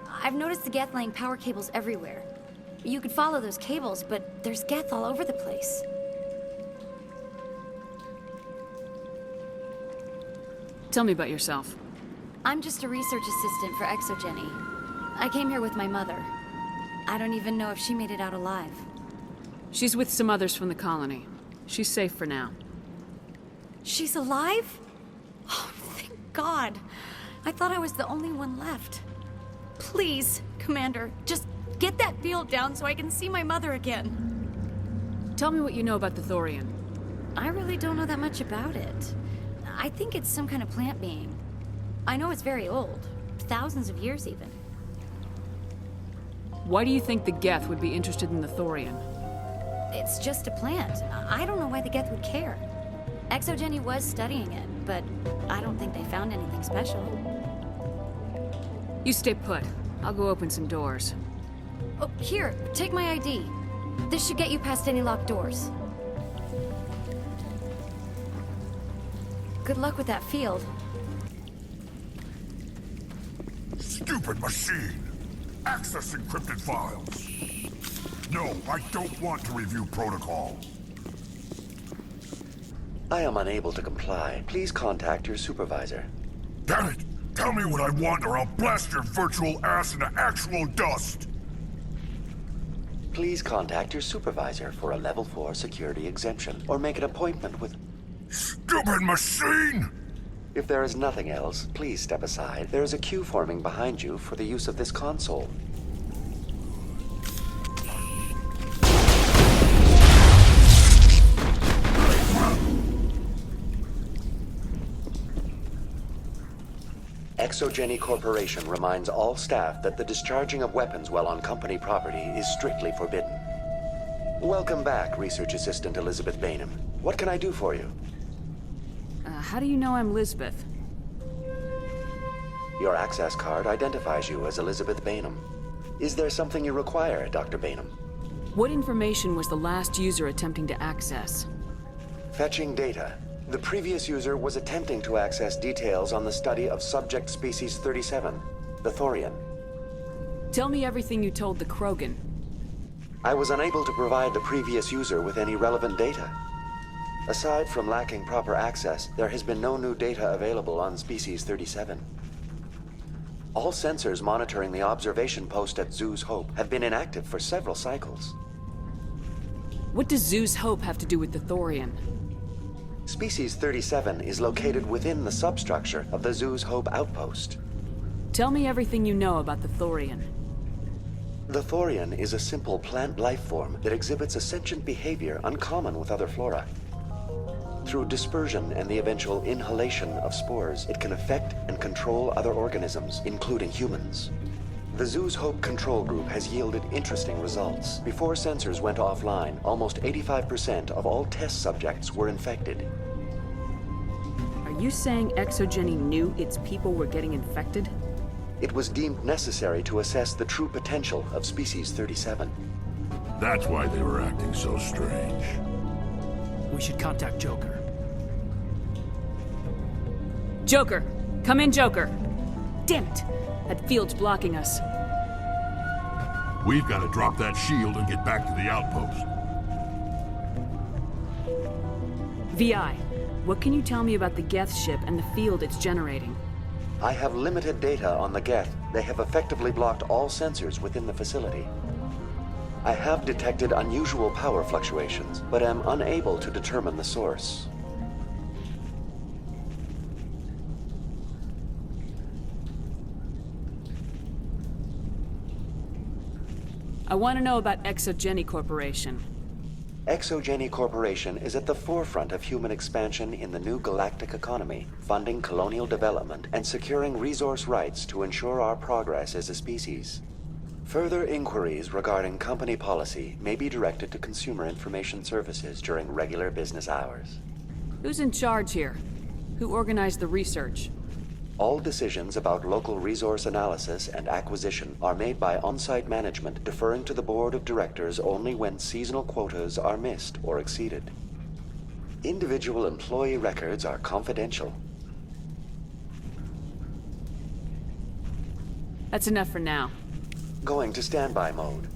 I've noticed the Geth laying power cables everywhere. You could follow those cables, but there's Geth all over the place. Tell me about yourself. I'm just a research assistant for Exogeny. I came here with my mother. I don't even know if she made it out alive. She's with some others from the colony. She's safe for now. She's alive? thank God. I thought I was the only one left. Please, Commander, just get that field down so I can see my mother again. Tell me what you know about the Thorian. I really don't know that much about it. I think it's some kind of plant being. I know it's very old. Thousands of years, even. Why do you think the Geth would be interested in the Thorian? It's just a plant. I don't know why the Geth would care. Exogeny was studying it, but I don't think they found anything special. You stay put. I'll go open some doors. Oh, here, take my ID. This should get you past any locked doors. Good luck with that field. Stupid machine! Access encrypted files. No, I don't want to review protocol. I am unable to comply. Please contact your supervisor. Damn it! Tell me what I want or I'll blast your virtual ass into actual dust! Please contact your supervisor for a level 4 security exemption, or make an appointment with... Stupid machine! If there is nothing else, please step aside. There is a queue forming behind you for the use of this console. Exogeny Corporation reminds all staff that the discharging of weapons while on company property is strictly forbidden. Welcome back, Research Assistant Elizabeth Bainham. What can I do for you? How do you know I'm Lisbeth? Your access card identifies you as Elizabeth Bainham. Is there something you require, Dr. Bainham? What information was the last user attempting to access? Fetching data. The previous user was attempting to access details on the study of subject species 37, the Thorian. Tell me everything you told the Krogan. I was unable to provide the previous user with any relevant data. Aside from lacking proper access, there has been no new data available on species 37. All sensors monitoring the observation post at Zoo's Hope have been inactive for several cycles. What does Zoo's Hope have to do with the Thorian? Species 37 is located within the substructure of the Zoo's Hope outpost. Tell me everything you know about the Thorian. The Thorian is a simple plant life form that exhibits a sentient behavior uncommon with other flora. Through dispersion and the eventual inhalation of spores, it can affect and control other organisms, including humans. The Zoo's Hope control group has yielded interesting results. Before sensors went offline, almost 85% of all test subjects were infected. Are you saying Exogeny knew its people were getting infected? It was deemed necessary to assess the true potential of species 37. That's why they were acting so strange. We should contact Joker. Joker! Come in, Joker! Damn it! That field's blocking us. We've got to drop that shield and get back to the outpost. VI, what can you tell me about the Geth ship and the field it's generating? I have limited data on the Geth. They have effectively blocked all sensors within the facility. I have detected unusual power fluctuations, but am unable to determine the source. I want to know about Exogeny Corporation. Exogeny Corporation is at the forefront of human expansion in the new galactic economy, funding colonial development and securing resource rights to ensure our progress as a species. Further inquiries regarding company policy may be directed to Consumer Information Services during regular business hours. Who's in charge here? Who organized the research? All decisions about local resource analysis and acquisition are made by on-site management, deferring to the board of directors only when seasonal quotas are missed or exceeded. Individual employee records are confidential. That's enough for now. Going to standby mode.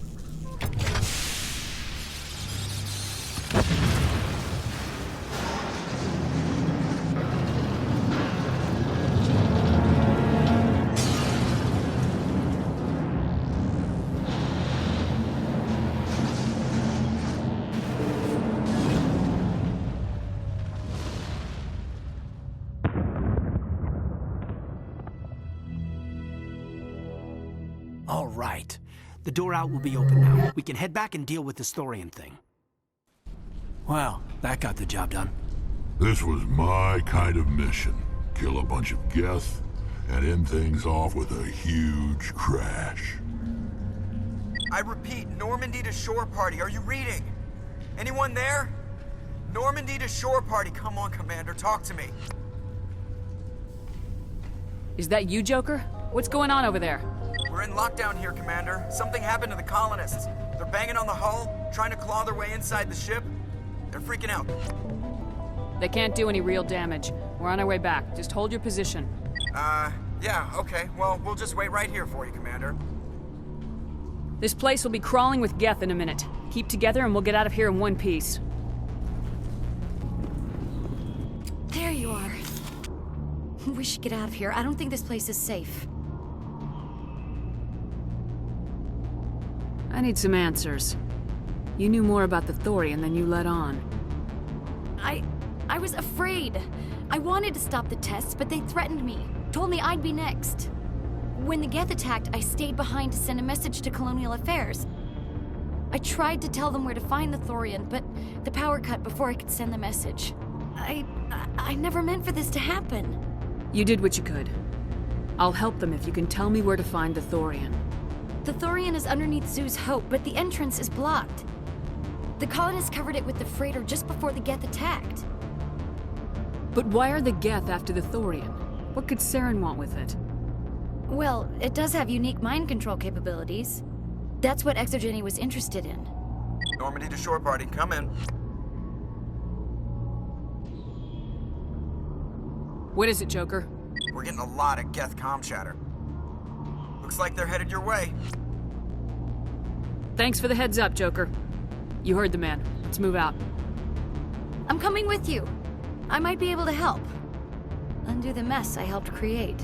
All right. The door out will be open now. We can head back and deal with this Thorian thing. Well, that got the job done. This was my kind of mission. Kill a bunch of Geth, and end things off with a huge crash. I repeat, Normandy to shore party. Are you reading? Anyone there? Normandy to shore party. Come on, Commander, talk to me. Is that you, Joker? What's going on over there? We're in lockdown here, Commander. Something happened to the colonists. They're banging on the hull, trying to claw their way inside the ship. They're freaking out. They can't do any real damage. We're on our way back. Just hold your position. Yeah, okay. Well, we'll just wait right here for you, Commander. This place will be crawling with Geth in a minute. Keep together and we'll get out of here in one piece. There you are. We should get out of here. I don't think this place is safe. I need some answers. You knew more about the Thorian than you let on. I was afraid. I wanted to stop the tests, but they threatened me. Told me I'd be next. When the Geth attacked, I stayed behind to send a message to Colonial Affairs. I tried to tell them where to find the Thorian, but the power cut before I could send the message. I never meant for this to happen. You did what you could. I'll help them if you can tell me where to find the Thorian. The Thorian is underneath Zoo's Hope, but the entrance is blocked. The colonists covered it with the freighter just before the Geth attacked. But why are the Geth after the Thorian? What could Saren want with it? Well, it does have unique mind control capabilities. That's what Exogeny was interested in. Normandy to shore party, come in. What is it, Joker? We're getting a lot of Geth comm chatter. Looks like they're headed your way. Thanks for the heads up, Joker. You heard the man. Let's move out. I'm coming with you. I might be able to help. Undo the mess I helped create.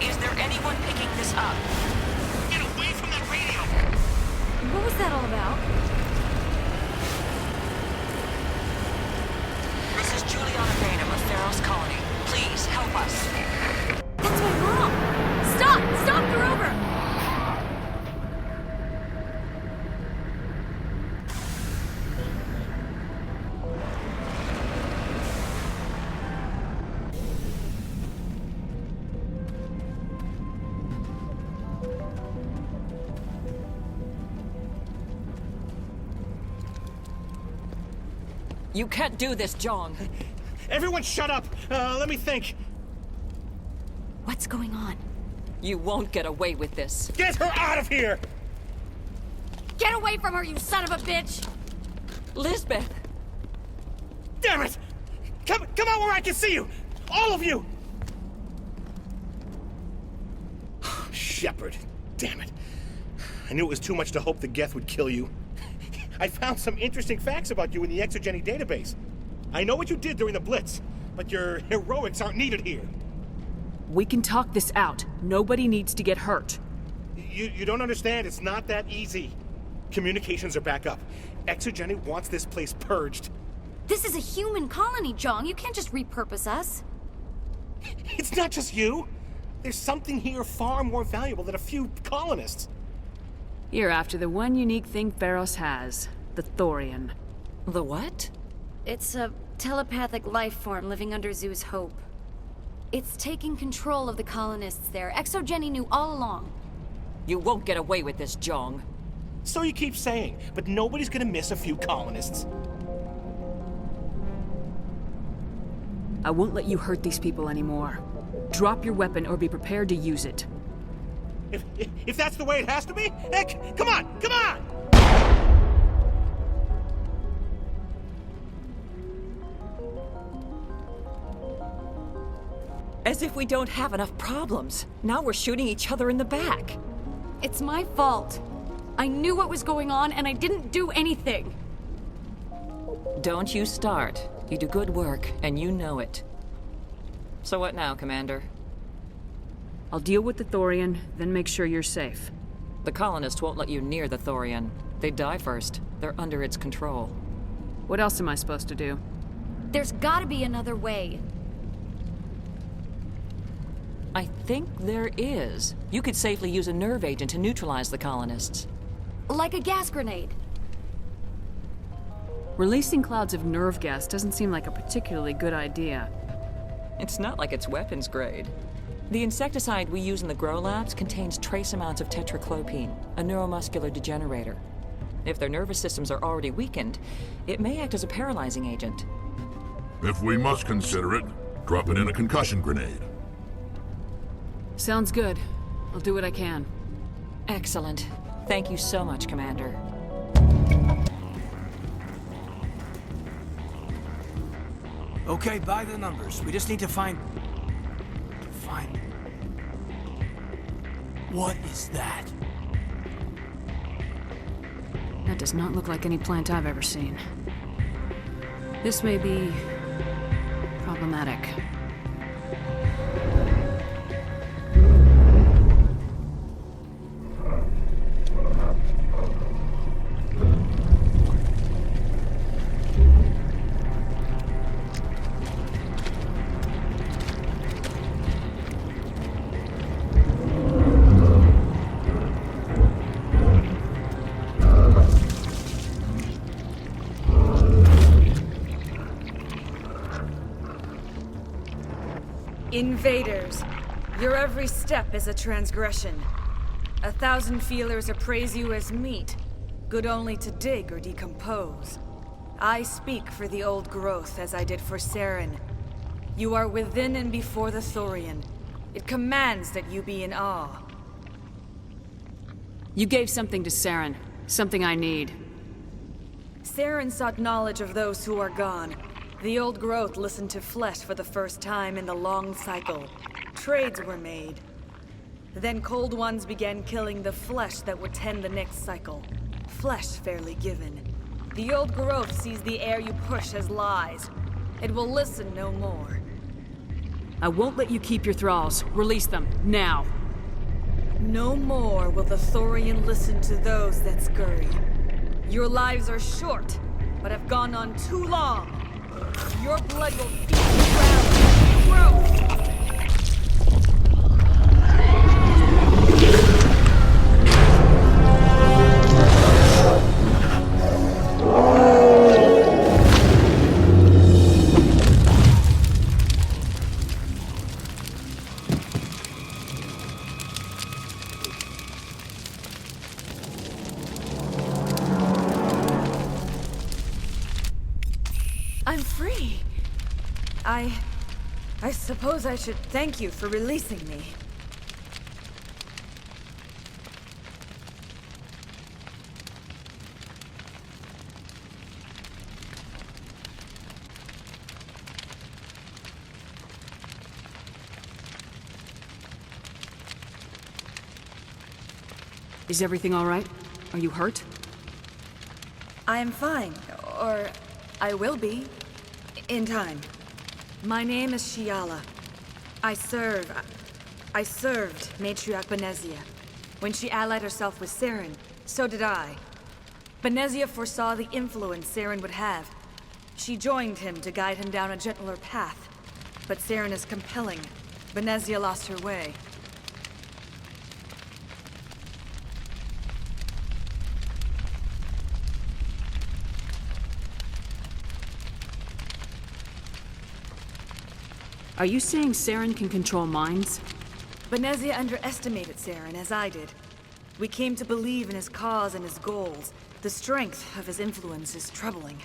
Is there anyone picking this up? Get away from that radio! What was that all about? This is Juliana Bainham of Pharaoh's Colony. Please, help us. That's my mom! Stop! Stop, you're over! You can't do this, John. Everyone shut up! Let me think. What's going on? You won't get away with this. Get her out of here! Get away from her, you son of a bitch! Lisbeth! Damn it! Come out where I can see you! All of you! Shepard. Damn it. I knew it was too much to hope the Geth would kill you. I found some interesting facts about you in the Exogeny database. I know what you did during the Blitz, but your heroics aren't needed here. We can talk this out. Nobody needs to get hurt. You don't understand. It's not that easy. Communications are back up. Exogeny wants this place purged. This is a human colony, Jong. You can't just repurpose us. It's not just you. There's something here far more valuable than a few colonists. You're after the one unique thing Pharos has, the Thorian. The what? It's a telepathic life form living under Zoo's Hope. It's taking control of the colonists there. Exogeny knew all along. You won't get away with this, Jong. So you keep saying, but nobody's gonna miss a few colonists. I won't let you hurt these people anymore. Drop your weapon or be prepared to use it. If that's the way it has to be, heck, come on! As if we don't have enough problems. Now we're shooting each other in the back. It's my fault. I knew what was going on and I didn't do anything. Don't you start. You do good work, and you know it. So what now, Commander? I'll deal with the Thorian, then make sure you're safe. The colonists won't let you near the Thorian. They die first. They're under its control. What else am I supposed to do? There's gotta be another way. I think there is. You could safely use a nerve agent to neutralize the colonists. Like a gas grenade. Releasing clouds of nerve gas doesn't seem like a particularly good idea. It's not like it's weapons grade. The insecticide we use in the grow labs contains trace amounts of tetraclopine, a neuromuscular degenerator. If their nervous systems are already weakened, it may act as a paralyzing agent. If we must consider it, drop it in a concussion grenade. Sounds good. I'll do what I can. Excellent. Thank you so much, Commander. Okay, by the numbers. We just need to find... What is that? That does not look like any plant I've ever seen. This may be... problematic. Invaders, your every step is a transgression. 1,000 feelers appraise you as meat, good only to dig or decompose. I speak for the old growth as I did for Saren. You are within and before the Thorian. It commands that you be in awe. You gave something to Saren. Something I need. Saren sought knowledge of those who are gone. The old growth listened to flesh for the first time in the long cycle. Trades were made. Then cold ones began killing the flesh that would tend the next cycle. Flesh fairly given. The old growth sees the air you push as lies. It will listen no more. I won't let you keep your thralls. Release them, now. No more will the Thorian listen to those that scurry. Your lives are short, but have gone on too long. Your blood will feed the ground. Growth! I'm free. I suppose I should thank you for releasing me. Is everything all right? Are you hurt? I am fine, or I will be, in time. My name is Shiala. I served Matriarch Benezia. When she allied herself with Saren, so did I. Benezia foresaw the influence Saren would have. She joined him to guide him down a gentler path. But Saren is compelling. Benezia lost her way. Are you saying Saren can control minds? Benezia underestimated Saren, as I did. We came to believe in his cause and his goals. The strength of his influence is troubling.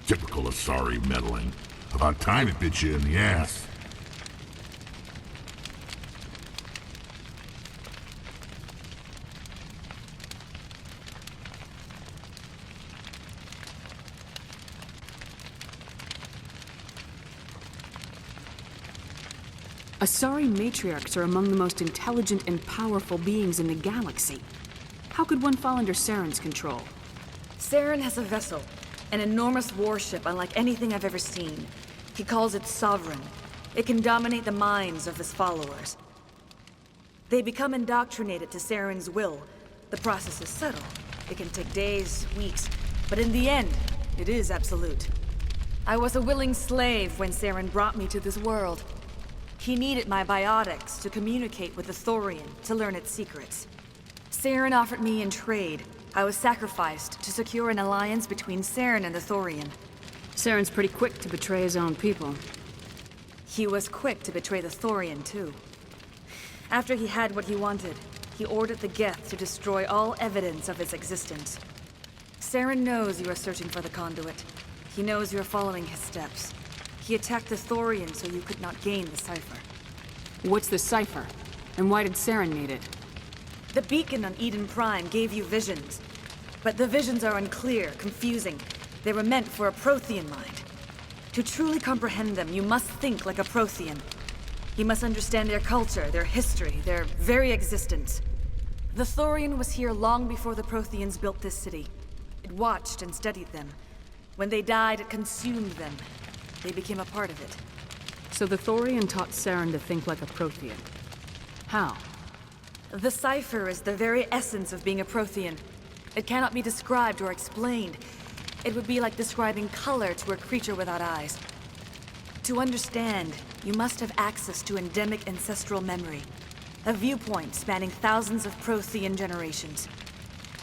Typical Asari meddling. About time it bit you in the ass. Asari matriarchs are among the most intelligent and powerful beings in the galaxy. How could one fall under Saren's control? Saren has a vessel, an enormous warship unlike anything I've ever seen. He calls it Sovereign. It can dominate the minds of his followers. They become indoctrinated to Saren's will. The process is subtle. It can take days, weeks, but in the end, it is absolute. I was a willing slave when Saren brought me to this world. He needed my biotics to communicate with the Thorian to learn its secrets. Saren offered me in trade. I was sacrificed to secure an alliance between Saren and the Thorian. Saren's pretty quick to betray his own people. He was quick to betray the Thorian, too. After he had what he wanted, he ordered the Geth to destroy all evidence of its existence. Saren knows you are searching for the conduit. He knows you are following his steps. He attacked the Thorian so you could not gain the cipher. What's the cipher? And why did Saren need it? The beacon on Eden Prime gave you visions. But the visions are unclear, confusing. They were meant for a Prothean mind. To truly comprehend them, you must think like a Prothean. You must understand their culture, their history, their very existence. The Thorian was here long before the Protheans built this city. It watched and studied them. When they died, it consumed them. They became a part of it. So the Thorian taught Saren to think like a Prothean. How? The cipher is the very essence of being a Prothean. It cannot be described or explained. It would be like describing color to a creature without eyes. To understand, you must have access to endemic ancestral memory. A viewpoint spanning thousands of Prothean generations.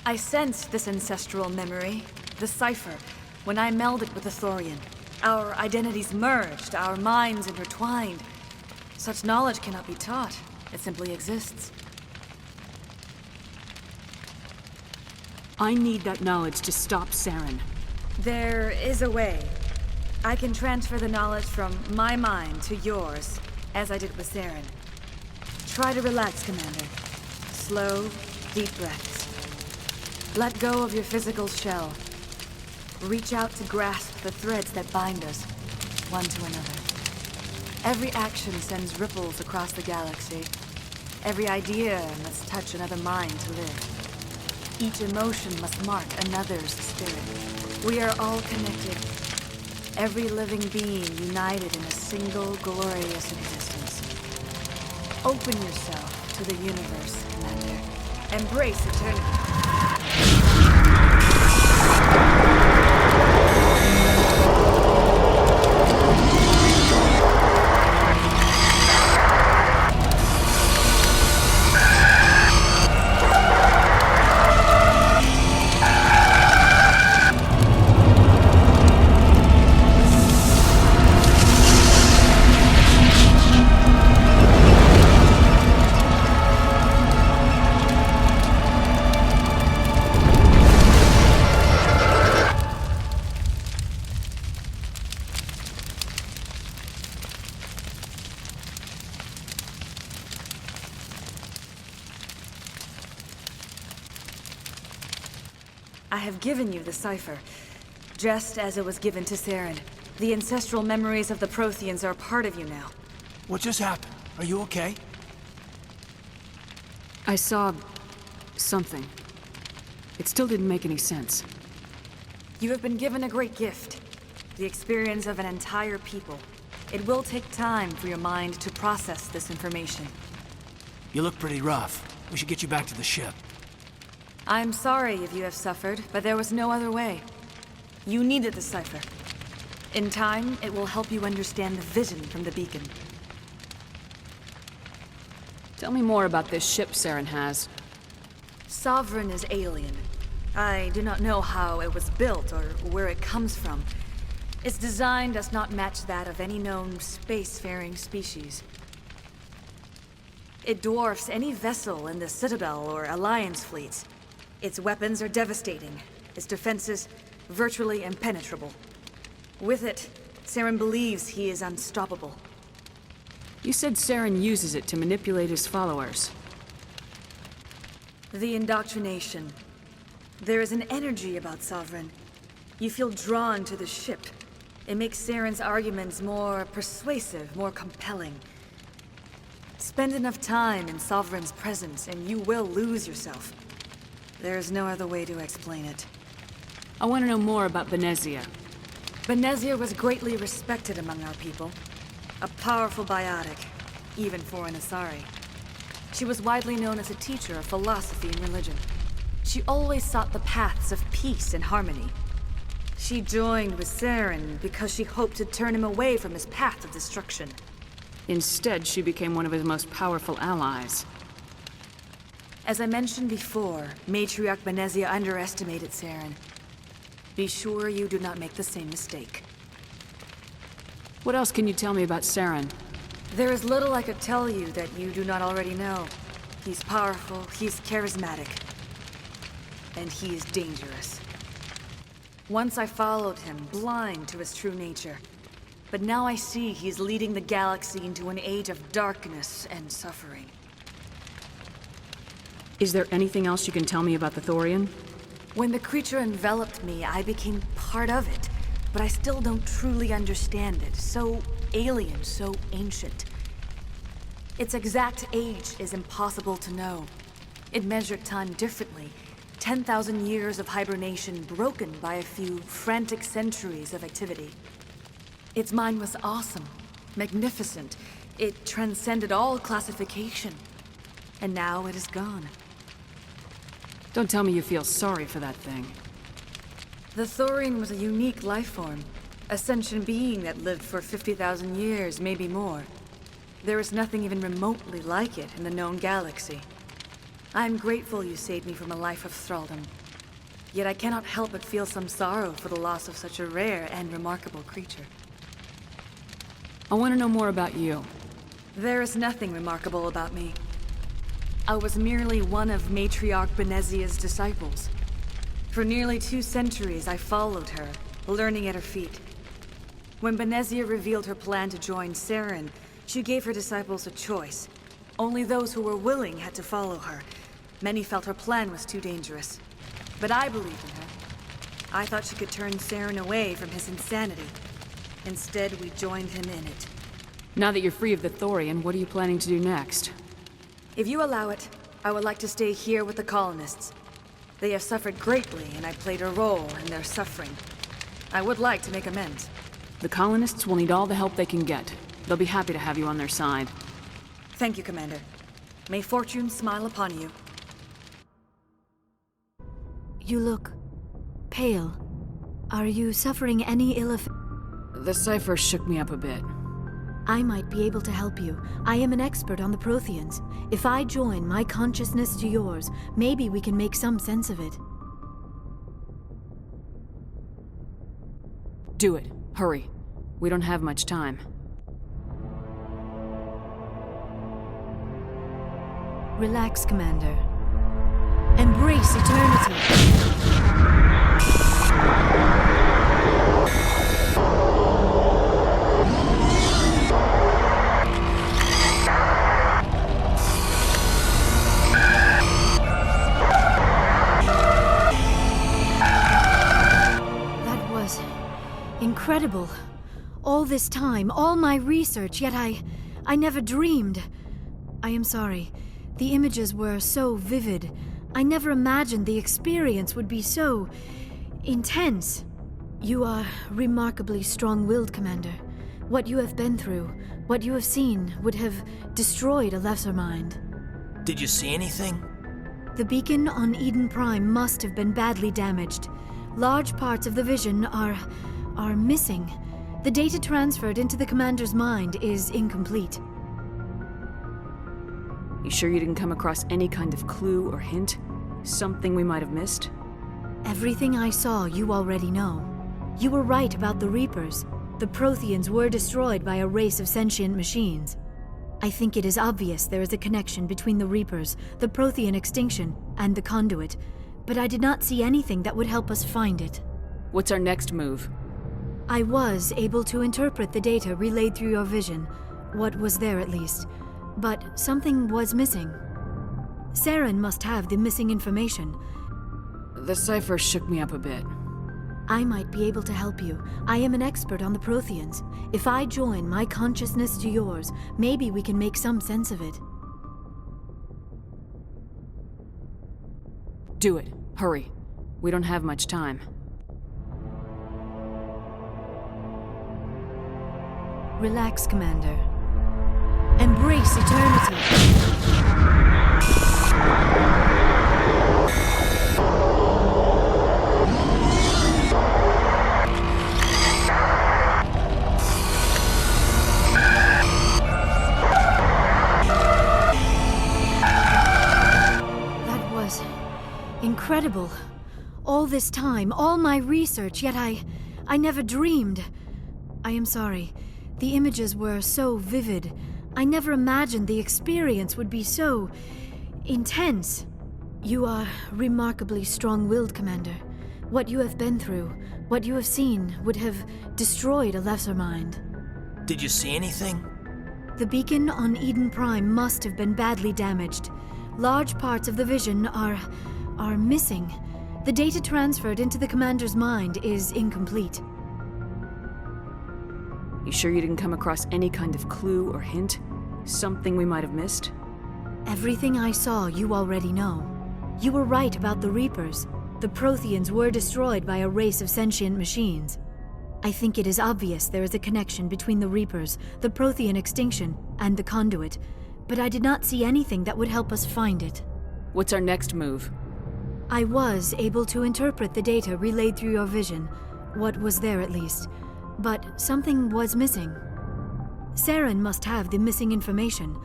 I sensed this ancestral memory, the cipher, when I melded with the Thorian. Our identities merged, our minds intertwined. Such knowledge cannot be taught. It simply exists. I need that knowledge to stop Saren. There is a way. I can transfer the knowledge from my mind to yours, as I did with Saren. Try to relax, Commander. Slow, deep breaths. Let go of your physical shell. Reach out to grasp the threads that bind us, one to another. Every action sends ripples across the galaxy. Every idea must touch another mind to live. Each emotion must mark another's spirit. We are all connected. Every living being united in a single glorious existence. Open yourself to the universe, Commander. Embrace eternity. I have given you the cipher, just as it was given to Saren. The ancestral memories of the Protheans are a part of you now. What just happened? Are you okay? I saw something. It still didn't make any sense. You have been given a great gift. The experience of an entire people. It will take time for your mind to process this information. You look pretty rough. We should get you back to the ship. I'm sorry if you have suffered, but there was no other way. You needed the cipher. In time, it will help you understand the vision from the beacon. Tell me more about this ship Saren has. Sovereign is alien. I do not know how it was built or where it comes from. Its design does not match that of any known spacefaring species. It dwarfs any vessel in the Citadel or Alliance fleets. Its weapons are devastating. Its defenses virtually impenetrable. With it, Saren believes he is unstoppable. You said Saren uses it to manipulate his followers. The indoctrination. There is an energy about Sovereign. You feel drawn to the ship. It makes Saren's arguments more persuasive, more compelling. Spend enough time in Sovereign's presence and you will lose yourself. There is no other way to explain it. I want to know more about Benezia. Benezia was greatly respected among our people. A powerful biotic, even for an Asari. She was widely known as a teacher of philosophy and religion. She always sought the paths of peace and harmony. She joined with Saren because she hoped to turn him away from his path of destruction. Instead, she became one of his most powerful allies. As I mentioned before, Matriarch Benezia underestimated Saren. Be sure you do not make the same mistake. What else can you tell me about Saren? There is little I could tell you that you do not already know. He's powerful, he's charismatic, and he is dangerous. Once I followed him, blind to his true nature. But now I see he's leading the galaxy into an age of darkness and suffering. Is there anything else you can tell me about the Thorian? When the creature enveloped me, I became part of it, but I still don't truly understand it. So alien, so ancient. Its exact age is impossible to know. It measured time differently. 10,000 years of hibernation broken by a few frantic centuries of activity. Its mind was awesome, magnificent. It transcended all classification. And now it is gone. Don't tell me you feel sorry for that thing. The Thorian was a unique life form. A sentient being that lived for 50,000 years, maybe more. There is nothing even remotely like it in the known galaxy. I'm grateful you saved me from a life of thraldom. Yet I cannot help but feel some sorrow for the loss of such a rare and remarkable creature. I want to know more about you. There is nothing remarkable about me. I was merely one of Matriarch Benezia's disciples. For nearly 2 centuries, I followed her, learning at her feet. When Benezia revealed her plan to join Saren, she gave her disciples a choice. Only those who were willing had to follow her. Many felt her plan was too dangerous. But I believed in her. I thought she could turn Saren away from his insanity. Instead, we joined him in it. Now that you're free of the Thorian, what are you planning to do next? If you allow it, I would like to stay here with the colonists. They have suffered greatly, and I played a role in their suffering. I would like to make amends. The colonists will need all the help they can get. They'll be happy to have you on their side. Thank you, Commander. May fortune smile upon you. You look pale. Are you suffering any ill effects? The cipher shook me up a bit. I might be able to help you. I am an expert on the Protheans. If I join my consciousness to yours, maybe we can make some sense of it. Do it. Hurry. We don't have much time. Relax, Commander. Embrace eternity. That was incredible. All this time, all my research, yet I never dreamed. I am sorry. The images were so vivid. I never imagined the experience would be so intense. You are remarkably strong-willed, Commander. What you have been through, what you have seen, would have destroyed a lesser mind. Did you see anything? The beacon on Eden Prime must have been badly damaged. Large parts of the vision are missing. The data transferred into the Commander's mind is incomplete. You sure you didn't come across any kind of clue or hint? Something we might have missed? Everything I saw, you already know. You were right about the Reapers. The Protheans were destroyed by a race of sentient machines. I think it is obvious there is a connection between the Reapers, the Prothean extinction, and the Conduit, but I did not see anything that would help us find it. What's our next move? I was able to interpret the data relayed through your vision, what was there at least. But something was missing. Saren must have the missing information. The cipher shook me up a bit. I might be able to help you. I am an expert on the Protheans. If I join my consciousness to yours, maybe we can make some sense of it. Do it. Hurry. We don't have much time. Relax, Commander. Embrace eternity. All this time, all my research, yet I never dreamed. I am sorry. The images were so vivid. I never imagined the experience would be so intense. You are remarkably strong-willed, Commander. What you have been through, what you have seen, would have destroyed a lesser mind. Did you see anything? The beacon on Eden Prime must have been badly damaged. Large parts of the vision are missing. The data transferred into the Commander's mind is incomplete. You sure you didn't come across any kind of clue or hint? Something we might have missed? Everything I saw, you already know. You were right about the Reapers. The Protheans were destroyed by a race of sentient machines. I think it is obvious there is a connection between the Reapers, the Prothean extinction, and the Conduit, but I did not see anything that would help us find it. What's our next move? I was able to interpret the data relayed through your vision, what was there at least, but something was missing. Saren must have the missing information.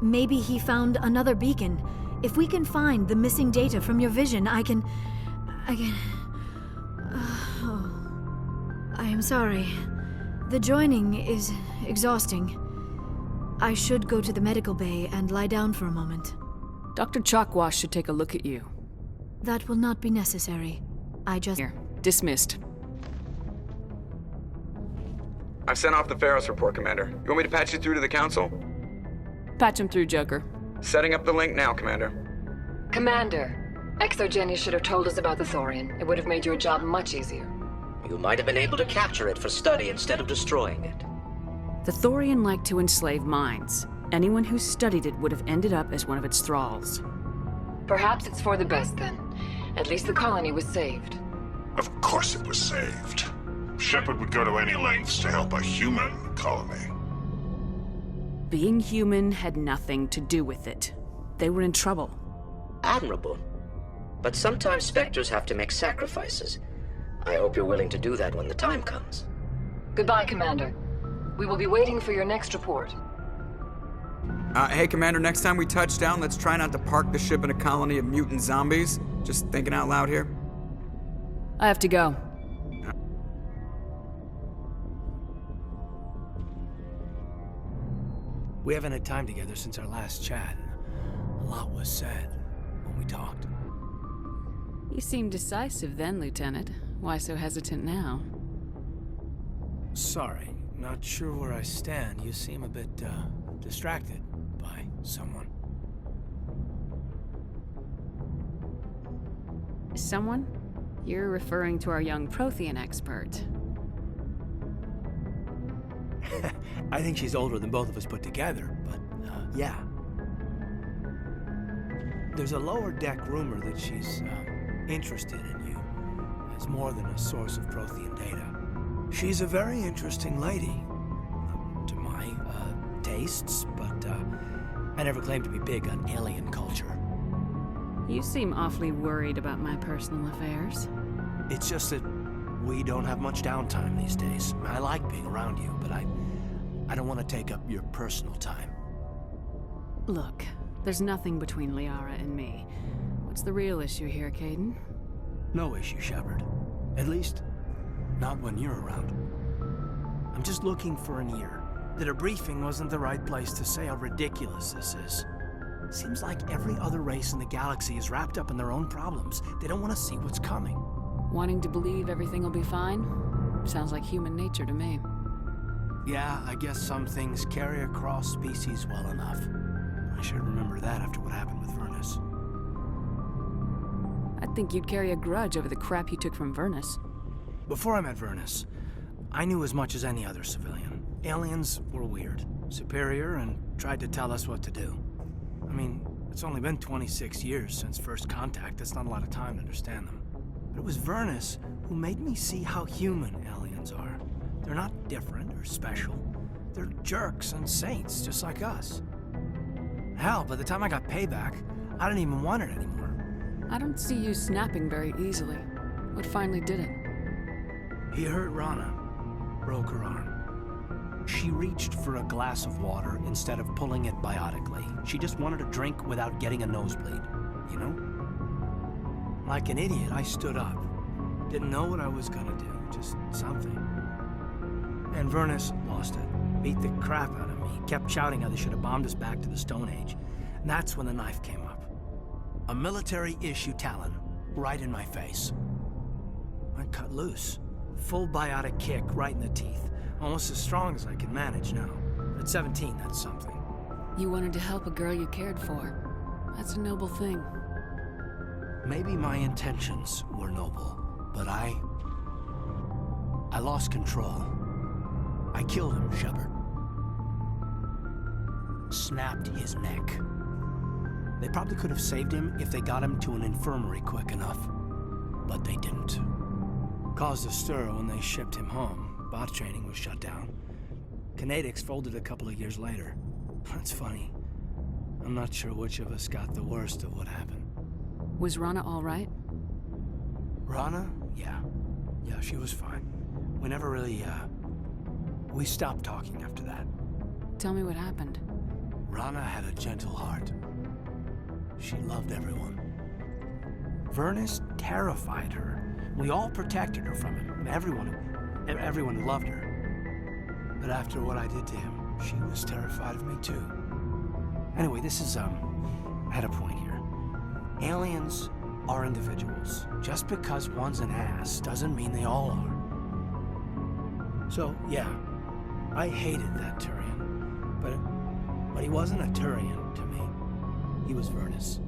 Maybe he found another beacon. If we can find the missing data from your vision, I can... I am sorry. The joining is exhausting. I should go to the medical bay and lie down for a moment. Dr. Chalkwash should take a look at you. That will not be necessary. I just... Here, dismissed. I've sent off the Pharos report, Commander. You want me to patch you through to the Council? Patch him through, Joker. Setting up the link now, Commander. Commander, Exogeny should have told us about the Thorian. It would have made your job much easier. You might have been able to capture it for study instead of destroying it. The Thorian liked to enslave minds. Anyone who studied it would have ended up as one of its thralls. Perhaps it's for the best then. At least the colony was saved. Of course it was saved. Shepard would go to any lengths to help a human colony. Being human had nothing to do with it. They were in trouble. Admirable. But sometimes Spectres have to make sacrifices. I hope you're willing to do that when the time comes. Goodbye, Commander. We will be waiting for your next report. Hey, Commander, next time we touch down, let's try not to park the ship in a colony of mutant zombies. Just thinking out loud here. I have to go. We haven't had time together since our last chat. A lot was said when we talked. You seemed decisive then, Lieutenant. Why so hesitant now? Sorry, not sure where I stand. You seem a bit, distracted by someone. Someone? You're referring to our young Prothean expert. I think she's older than both of us put together, but, yeah. There's a lower deck rumor that she's, interested in you as more than a source of Prothean data. She's a very interesting lady, to my, tastes, but, I never claimed to be big on alien culture. You seem awfully worried about my personal affairs. It's just that we don't have much downtime these days. I like being around you, but I don't want to take up your personal time. Look, there's nothing between Liara and me. What's the real issue here, Kaidan? No issue, Shepard. At least, not when you're around. I'm just looking for an ear. The debriefing wasn't the right place to say how ridiculous this is. Seems like every other race in the galaxy is wrapped up in their own problems. They don't want to see what's coming. Wanting to believe everything will be fine? Sounds like human nature to me. Yeah, I guess some things carry across species well enough. I should remember that after what happened with Vernus. I'd think you'd carry a grudge over the crap you took from Vernus. Before I met Vernus, I knew as much as any other civilian. Aliens were weird, superior, and tried to tell us what to do. I mean, it's only been 26 years since first contact. That's not a lot of time to understand them. But it was Vernus who made me see how human aliens are. They're not different or special. They're jerks and saints, just like us. Hell, by the time I got payback, I didn't even want it anymore. I don't see you snapping very easily. What finally did it? He hurt Rana. Broke her arm. She reached for a glass of water instead of pulling it biotically. She just wanted a drink without getting a nosebleed, you know? Like an idiot, I stood up, Didn't know what I was gonna do, just something. And Vernus lost it. Beat the crap out of me. Kept shouting how they should have bombed us back to the Stone Age. And that's when the knife came up. A military-issue talon, right in my face. I cut loose. Full biotic kick right in the teeth. Almost as strong as I can manage now. At 17, that's something. You wanted to help a girl you cared for. That's a noble thing. Maybe my intentions were noble, but I lost control. I killed him, Shepard. Snapped his neck. They probably could have saved him if they got him to an infirmary quick enough. But they didn't. Caused a stir when they shipped him home. Bot training was shut down. Kinetics folded a couple of years later. That's funny. I'm not sure which of us got the worst of what happened. Was Rana all right? Rana? Yeah. Yeah, she was fine. We never really, we stopped talking after that. Tell me what happened. Rana had a gentle heart. She loved everyone. Vernus terrified her. We all protected her from him. Everyone loved her. But after what I did to him, she was terrified of me too. Anyway, this is, I had a point here. Aliens are individuals. Just because one's an ass doesn't mean they all are. So, yeah, I hated that Turian. But he wasn't a Turian to me. He was Vernus.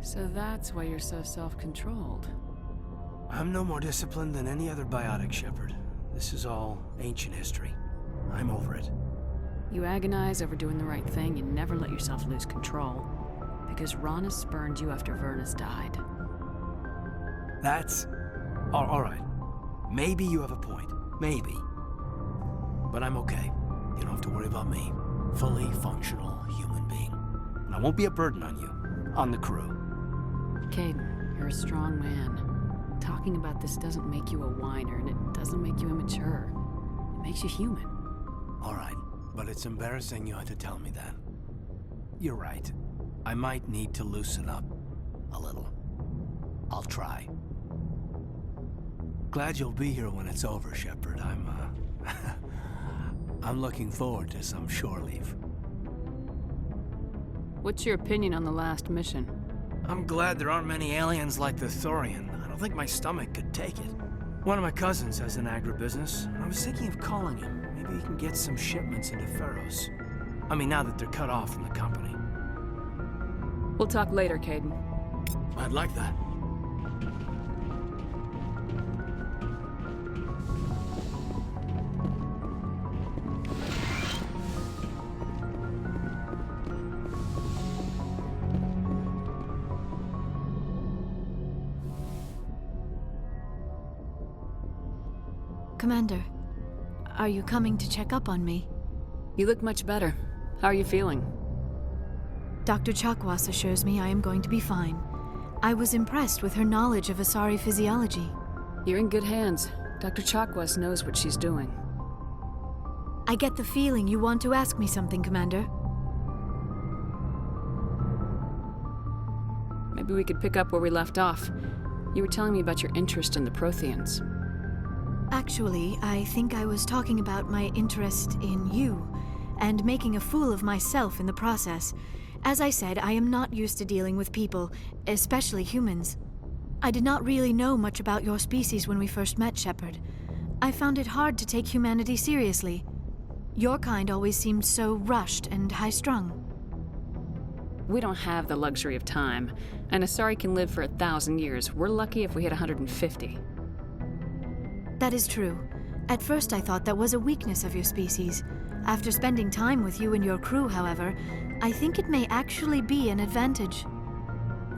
So that's why you're so self-controlled. I'm no more disciplined than any other biotic, Shepard. This is all ancient history. I'm over it. You agonize over doing the right thing and never let yourself lose control. Because Rana spurned you after Vernus died. That's... all right. Maybe you have a point. Maybe. But I'm okay. You don't have to worry about me. Fully functional human being. And I won't be a burden on you. On the crew. Kaidan, you're a strong man. Talking about this doesn't make you a whiner, and it doesn't make you immature. It makes you human. All right, but it's embarrassing you had to tell me that. You're right. I might need to loosen up a little. I'll try. Glad you'll be here when it's over, Shepard. I'm looking forward to some shore leave. What's your opinion on the last mission? I'm glad there aren't many aliens like the Thorian. I don't think my stomach could take it. One of my cousins has an agribusiness. I was thinking of calling him. Maybe he can get some shipments into Pharos. I mean, now that they're cut off from the company. We'll talk later, Kaidan. I'd like that. Commander, are you coming to check up on me? You look much better. How are you feeling? Dr. Chakwas assures me I am going to be fine. I was impressed with her knowledge of Asari physiology. You're in good hands. Dr. Chakwas knows what she's doing. I get the feeling you want to ask me something, Commander. Maybe we could pick up where we left off. You were telling me about your interest in the Protheans. Actually, I think I was talking about my interest in you, and making a fool of myself in the process. As I said, I am not used to dealing with people, especially humans. I did not really know much about your species when we first met, Shepard. I found it hard to take humanity seriously. Your kind always seemed so rushed and high-strung. We don't have the luxury of time. An Asari can live for 1,000 years. We're lucky if we hit 150. That is true. At first I thought that was a weakness of your species. After spending time with you and your crew, however, I think it may actually be an advantage.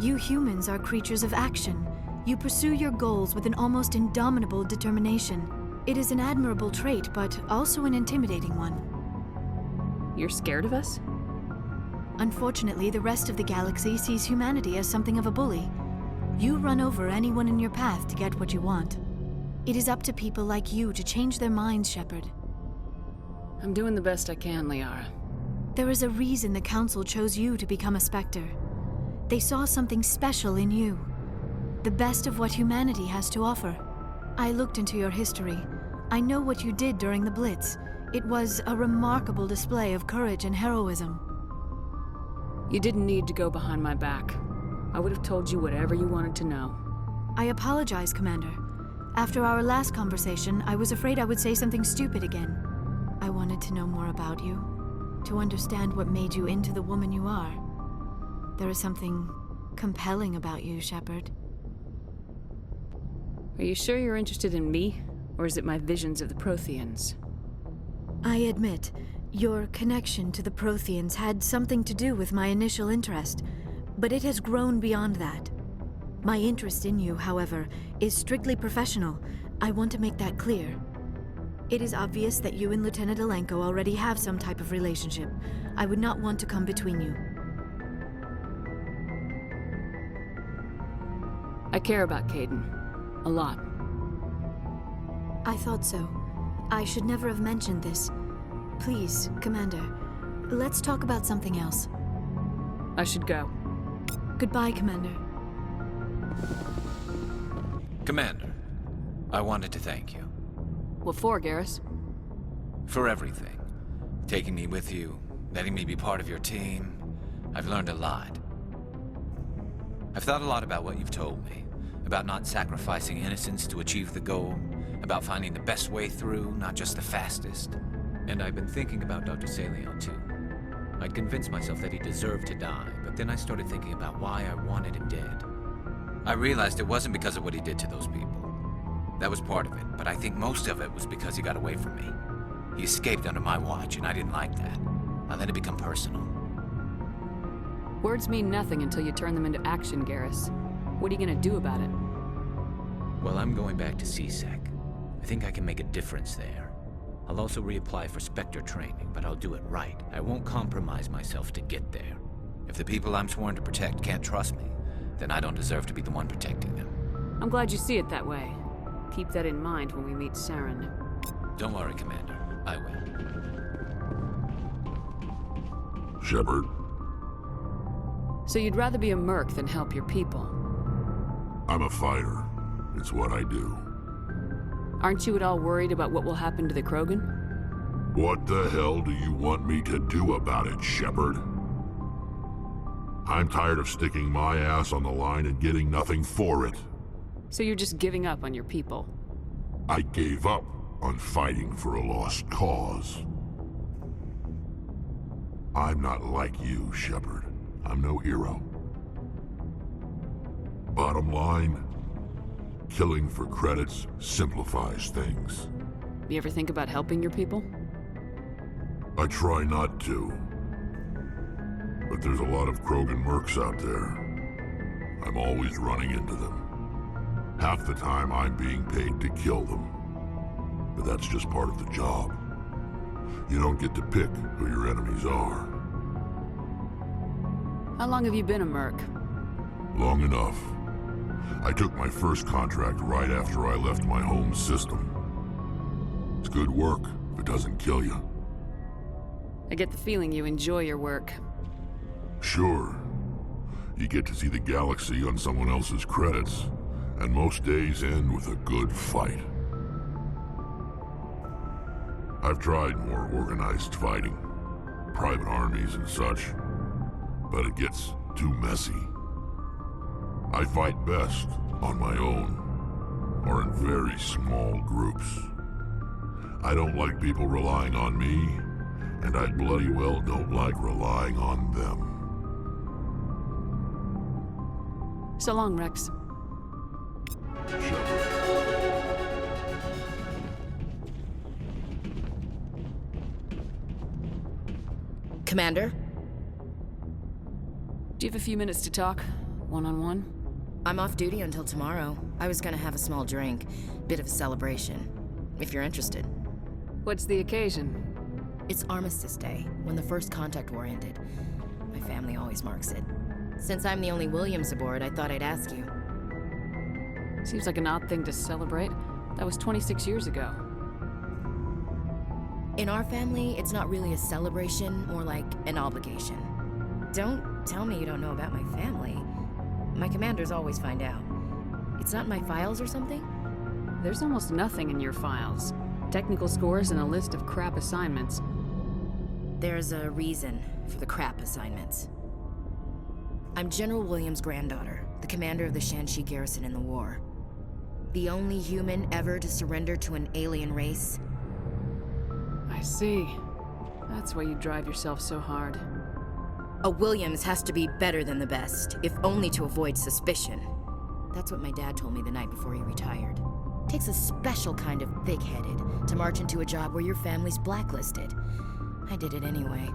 You humans are creatures of action. You pursue your goals with an almost indomitable determination. It is an admirable trait, but also an intimidating one. You're scared of us? Unfortunately, the rest of the galaxy sees humanity as something of a bully. You run over anyone in your path to get what you want. It is up to people like you to change their minds, Shepard. I'm doing the best I can, Liara. There is a reason the Council chose you to become a Spectre. They saw something special in you. the best of what humanity has to offer. I looked into your history. I know what you did during the Blitz. It was a remarkable display of courage and heroism. You didn't need to go behind my back. I would have told you whatever you wanted to know. I apologize, Commander. After our last conversation, I was afraid I would say something stupid again. I wanted to know more about you, to understand what made you into the woman you are. There is something compelling about you, Shepard. Are you sure you're interested in me, or is it my visions of the Protheans? I admit, your connection to the Protheans had something to do with my initial interest, but it has grown beyond that. My interest in you, however, is strictly professional. I want to make that clear. It is obvious that you and Lieutenant Alenko already have some type of relationship. I would not want to come between you. I care about Kaidan. A lot. I thought so. I should never have mentioned this. Please, Commander, let's talk about something else. I should go. Goodbye, Commander. Commander, I wanted to thank you. What for, Garrus? For everything. Taking me with you, letting me be part of your team. I've learned a lot. I've thought a lot about what you've told me. About not sacrificing innocence to achieve the goal. About finding the best way through, not just the fastest. And I've been thinking about Dr. Saleon, too. I'd convinced myself that he deserved to die, but then I started thinking about why I wanted him dead. I realized it wasn't because of what he did to those people. That was part of it, but I think most of it was because he got away from me. He escaped under my watch, and I didn't like that. I let it become personal. Words mean nothing until you turn them into action, Garrus. What are you gonna do about it? Well, I'm going back to CSEC. I think I can make a difference there. I'll also reapply for Spectre training, but I'll do it right. I won't compromise myself to get there. If the people I'm sworn to protect can't trust me, then I don't deserve to be the one protecting them. I'm glad you see it that way. Keep that in mind when we meet Saren. Don't worry, Commander. I will. Shepard? So you'd rather be a merc than help your people? I'm a fighter. It's what I do. Aren't you at all worried about what will happen to the Krogan? What the hell do you want me to do about it, Shepard? I'm tired of sticking my ass on the line and getting nothing for it. So you're just giving up on your people? I gave up on fighting for a lost cause. I'm not like you, Shepard. I'm no hero. Bottom line, killing for credits simplifies things. You ever think about helping your people? I try not to. But there's a lot of Krogan mercs out there. I'm always running into them. Half the time I'm being paid to kill them. But that's just part of the job. You don't get to pick who your enemies are. How long have you been a merc? Long enough. I took my first contract right after I left my home system. It's good work if it doesn't kill you. I get the feeling you enjoy your work. Sure. You get to see the galaxy on someone else's credits, and most days end with a good fight. I've tried more organized fighting, private armies and such, but it gets too messy. I fight best on my own, or in very small groups. I don't like people relying on me, and I bloody well don't like relying on them. So long, Rex. Commander? Do you have a few minutes to talk? One-on-one? I'm off duty until tomorrow. I was gonna have a small drink. Bit of a celebration. If you're interested. What's the occasion? It's Armistice Day, when the First Contact War ended. My family always marks it. Since I'm the only Williams aboard, I thought I'd ask you. Seems like an odd thing to celebrate. That was 26 years ago. In our family, it's not really a celebration, more like an obligation. Don't tell me you don't know about my family. My commanders always find out. It's not in my files or something? There's almost nothing in your files. Technical scores and a list of crap assignments. There's a reason for the crap assignments. I'm General Williams' granddaughter, the commander of the Shanxi garrison in the war. The only human ever to surrender to an alien race. I see. That's why you drive yourself so hard. A Williams has to be better than the best, if only to avoid suspicion. That's what my dad told me the night before he retired. Takes a special kind of big-headed to march into a job where your family's blacklisted. I did it anyway.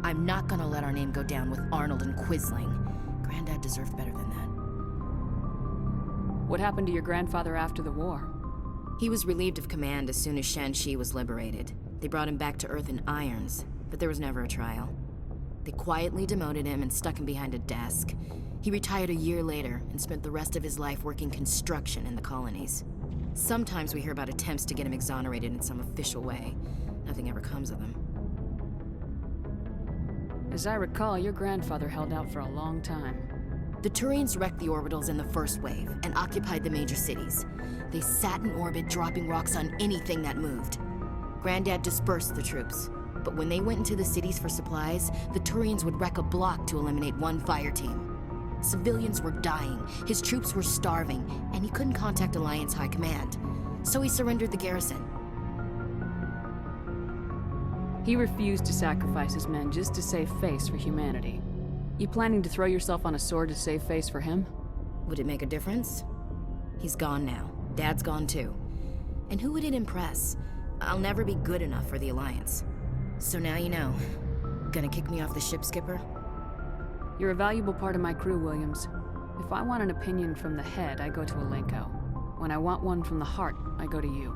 I'm not gonna let our name go down with Arnold and Quisling. Granddad deserved better than that. What happened to your grandfather after the war? He was relieved of command as soon as Shanxi was liberated. They brought him back to Earth in irons, but there was never a trial. They quietly demoted him and stuck him behind a desk. He retired a year later and spent the rest of his life working construction in the colonies. Sometimes we hear about attempts to get him exonerated in some official way. Nothing ever comes of them. As I recall, your grandfather held out for a long time. The Turians wrecked the orbitals in the first wave and occupied the major cities. They sat in orbit, dropping rocks on anything that moved. Granddad dispersed the troops, but when they went into the cities for supplies, the Turians would wreck a block to eliminate one fire team. Civilians were dying, his troops were starving, and he couldn't contact Alliance High Command. So he surrendered the garrison. He refused to sacrifice his men just to save face for humanity. You planning to throw yourself on a sword to save face for him? Would it make a difference? He's gone now. Dad's gone too. And who would it impress? I'll never be good enough for the Alliance. So now you know. Gonna kick me off the ship, Skipper? You're a valuable part of my crew, Williams. If I want an opinion from the head, I go to Alenko. When I want one from the heart, I go to you.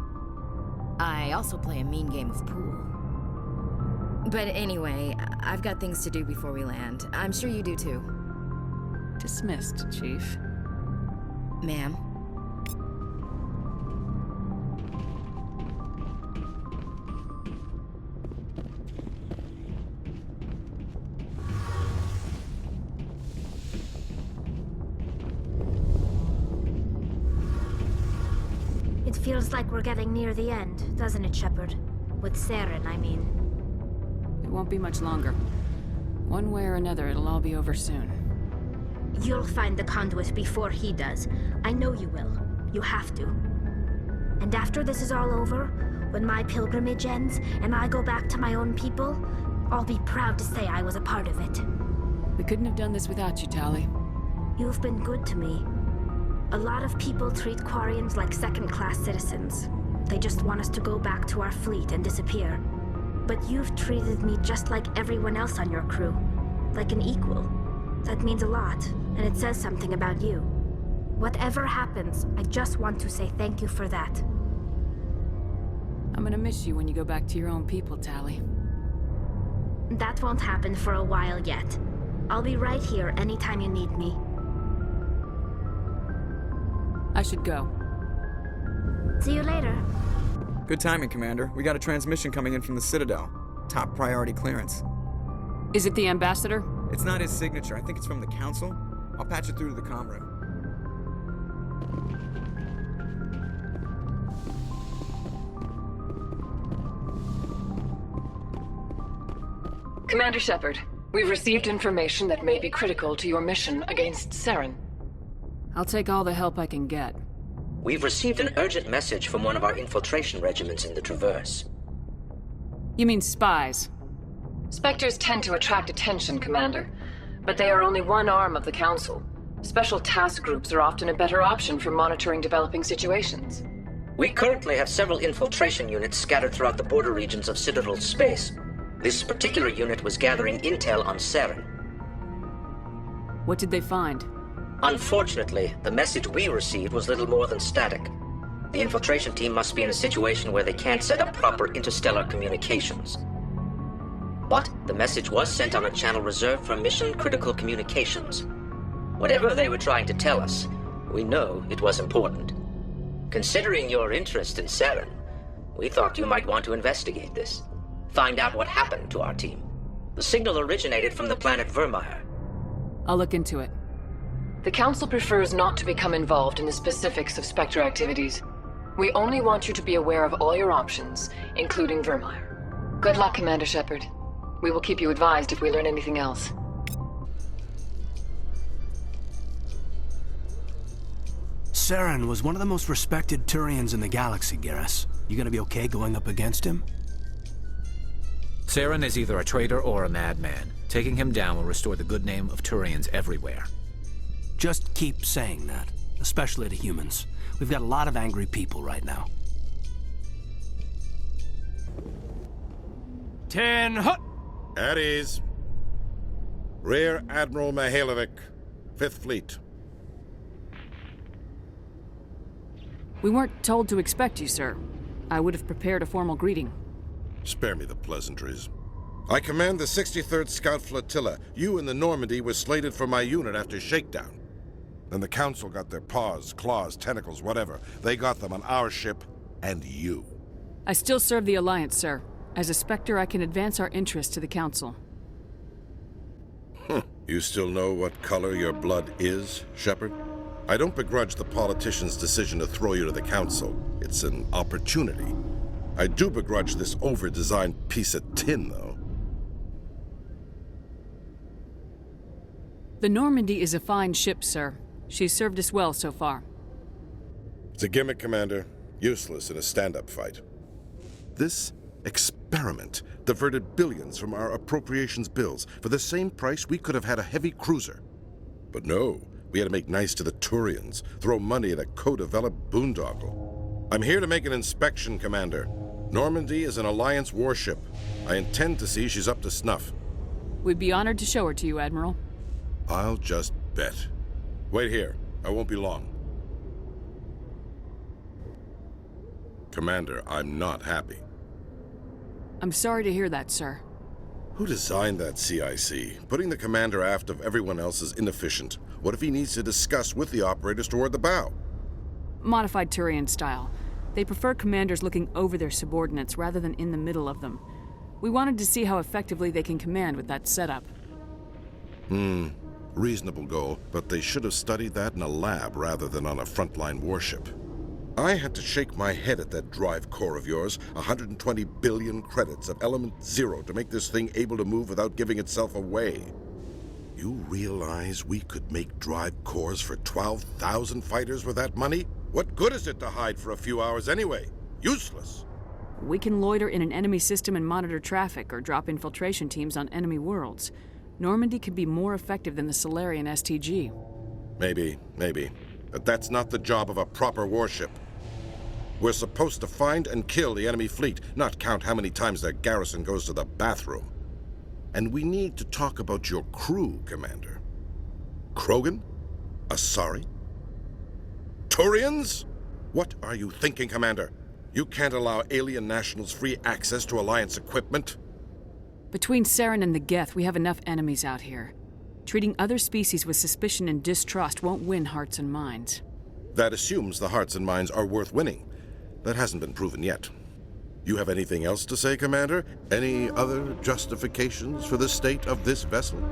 I also play a mean game of pool. But anyway, I've got things to do before we land. I'm sure you do too. Dismissed, Chief. Ma'am. It feels like we're getting near the end, doesn't it, Shepard? With Saren, I mean. It won't be much longer. One way or another, it'll all be over soon. You'll find the conduit before he does. I know you will. You have to. And after this is all over, when my pilgrimage ends and I go back to my own people, I'll be proud to say I was a part of it. We couldn't have done this without you, Tali. You've been good to me. A lot of people treat Quarians like second-class citizens. They just want us to go back to our fleet and disappear. But you've treated me just like everyone else on your crew. Like an equal. That means a lot, and it says something about you. Whatever happens, I just want to say thank you for that. I'm gonna miss you when you go back to your own people, Tali. That won't happen for a while yet. I'll be right here anytime you need me. I should go. See you later. Good timing, Commander. We got a transmission coming in from the Citadel. Top priority clearance. Is it the Ambassador? It's not his signature. I think it's from the Council. I'll patch it through to the comm room. Commander Shepard, we've received information that may be critical to your mission against Saren. I'll take all the help I can get. We've received an urgent message from one of our infiltration regiments in the Traverse. You mean spies? Spectres tend to attract attention, Commander, but they are only one arm of the Council. Special task groups are often a better option for monitoring developing situations. We currently have several infiltration units scattered throughout the border regions of Citadel space. This particular unit was gathering intel on Saren. What did they find? Unfortunately, the message we received was little more than static. The infiltration team must be in a situation where they can't set up proper interstellar communications. But the message was sent on a channel reserved for mission-critical communications. Whatever they were trying to tell us, we know it was important. Considering your interest in Saren, we thought you might want to investigate this. Find out what happened to our team. The signal originated from the planet Vermeer. I'll look into it. The Council prefers not to become involved in the specifics of Spectre activities. We only want you to be aware of all your options, including Vermeer. Good luck, Commander Shepard. We will keep you advised if we learn anything else. Saren was one of the most respected Turians in the galaxy, Garrus. You gonna be okay going up against him? Saren is either a traitor or a madman. Taking him down will restore the good name of Turians everywhere. Just keep saying that, especially to humans. We've got a lot of angry people right now. 10 hut! At ease. Rear Admiral Mihailovic, 5th Fleet. We weren't told to expect you, sir. I would have prepared a formal greeting. Spare me the pleasantries. I command the 63rd Scout Flotilla. You and the Normandy were slated for my unit after shakedown. Then the Council got their paws, claws, tentacles, whatever. They got them on our ship, and you. I still serve the Alliance, sir. As a Spectre, I can advance our interests to the Council. You still know what color your blood is, Shepard? I don't begrudge the politician's decision to throw you to the Council. It's an opportunity. I do begrudge this over-designed piece of tin, though. The Normandy is a fine ship, sir. She's served us well so far. It's a gimmick, Commander. Useless in a stand-up fight. This experiment diverted billions from our appropriations bills. For the same price, we could have had a heavy cruiser. But no, we had to make nice to the Turians, throw money at a co-developed boondoggle. I'm here to make an inspection, Commander. Normandy is an Alliance warship. I intend to see she's up to snuff. We'd be honored to show her to you, Admiral. I'll just bet. Wait here. I won't be long. Commander, I'm not happy. I'm sorry to hear that, sir. Who designed that CIC? Putting the commander aft of everyone else is inefficient. What if he needs to discuss with the operators toward the bow? Modified Turian style. They prefer commanders looking over their subordinates rather than in the middle of them. We wanted to see how effectively they can command with that setup. Reasonable goal, but they should have studied that in a lab rather than on a frontline warship. I had to shake my head at that drive core of yours. 120 billion credits of element 0 to make this thing able to move without giving itself away. You realize we could make drive cores for 12,000 fighters with that money? What good is it to hide for a few hours anyway? Useless. We can loiter in an enemy system and monitor traffic or drop infiltration teams on enemy worlds. Normandy could be more effective than the Solarian STG. Maybe. But that's not the job of a proper warship. We're supposed to find and kill the enemy fleet, not count how many times their garrison goes to the bathroom. And we need to talk about your crew, Commander. Krogan? Asari? Turians? What are you thinking, Commander? You can't allow alien nationals free access to Alliance equipment? Between Saren and the Geth, we have enough enemies out here. Treating other species with suspicion and distrust won't win hearts and minds. That assumes the hearts and minds are worth winning. That hasn't been proven yet. You have anything else to say, Commander? Any other justifications for the state of this vessel?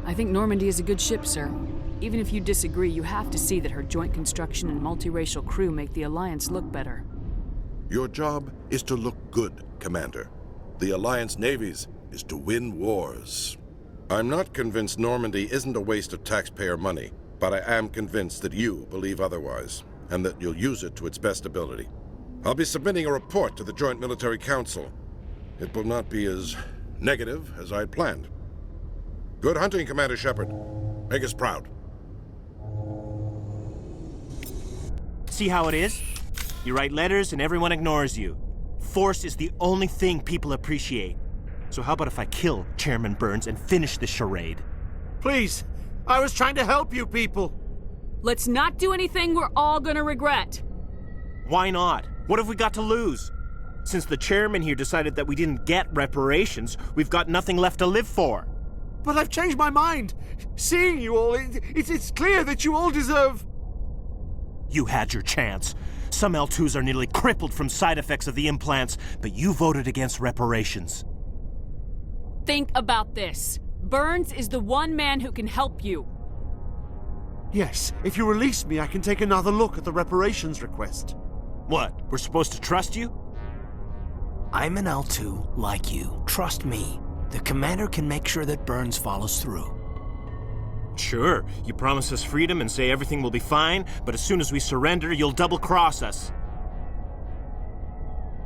I think Normandy is a good ship, sir. Even if you disagree, you have to see that her joint construction and multiracial crew make the Alliance look better. Your job is to look good, Commander. The Alliance navies is to win wars. I'm not convinced Normandy isn't a waste of taxpayer money, but I am convinced that you believe otherwise, and that you'll use it to its best ability. I'll be submitting a report to the Joint Military Council. It will not be as negative as I'd planned. Good hunting, Commander Shepard. Make us proud. See how it is? You write letters and everyone ignores you. Force is the only thing people appreciate. So how about if I kill Chairman Burns and finish this charade? Please, I was trying to help you people. Let's not do anything we're all gonna regret. Why not? What have we got to lose? Since the chairman here decided that we didn't get reparations, we've got nothing left to live for. But I've changed my mind. Seeing you all, it's clear that you all deserve... You had your chance. Some L2s are nearly crippled from side effects of the implants, but you voted against reparations. Think about this. Burns is the one man who can help you. Yes, if you release me, I can take another look at the reparations request. What? We're supposed to trust you? I'm an L2 like you. Trust me. The commander can make sure that Burns follows through. Sure, you promise us freedom and say everything will be fine, but as soon as we surrender, you'll double-cross us.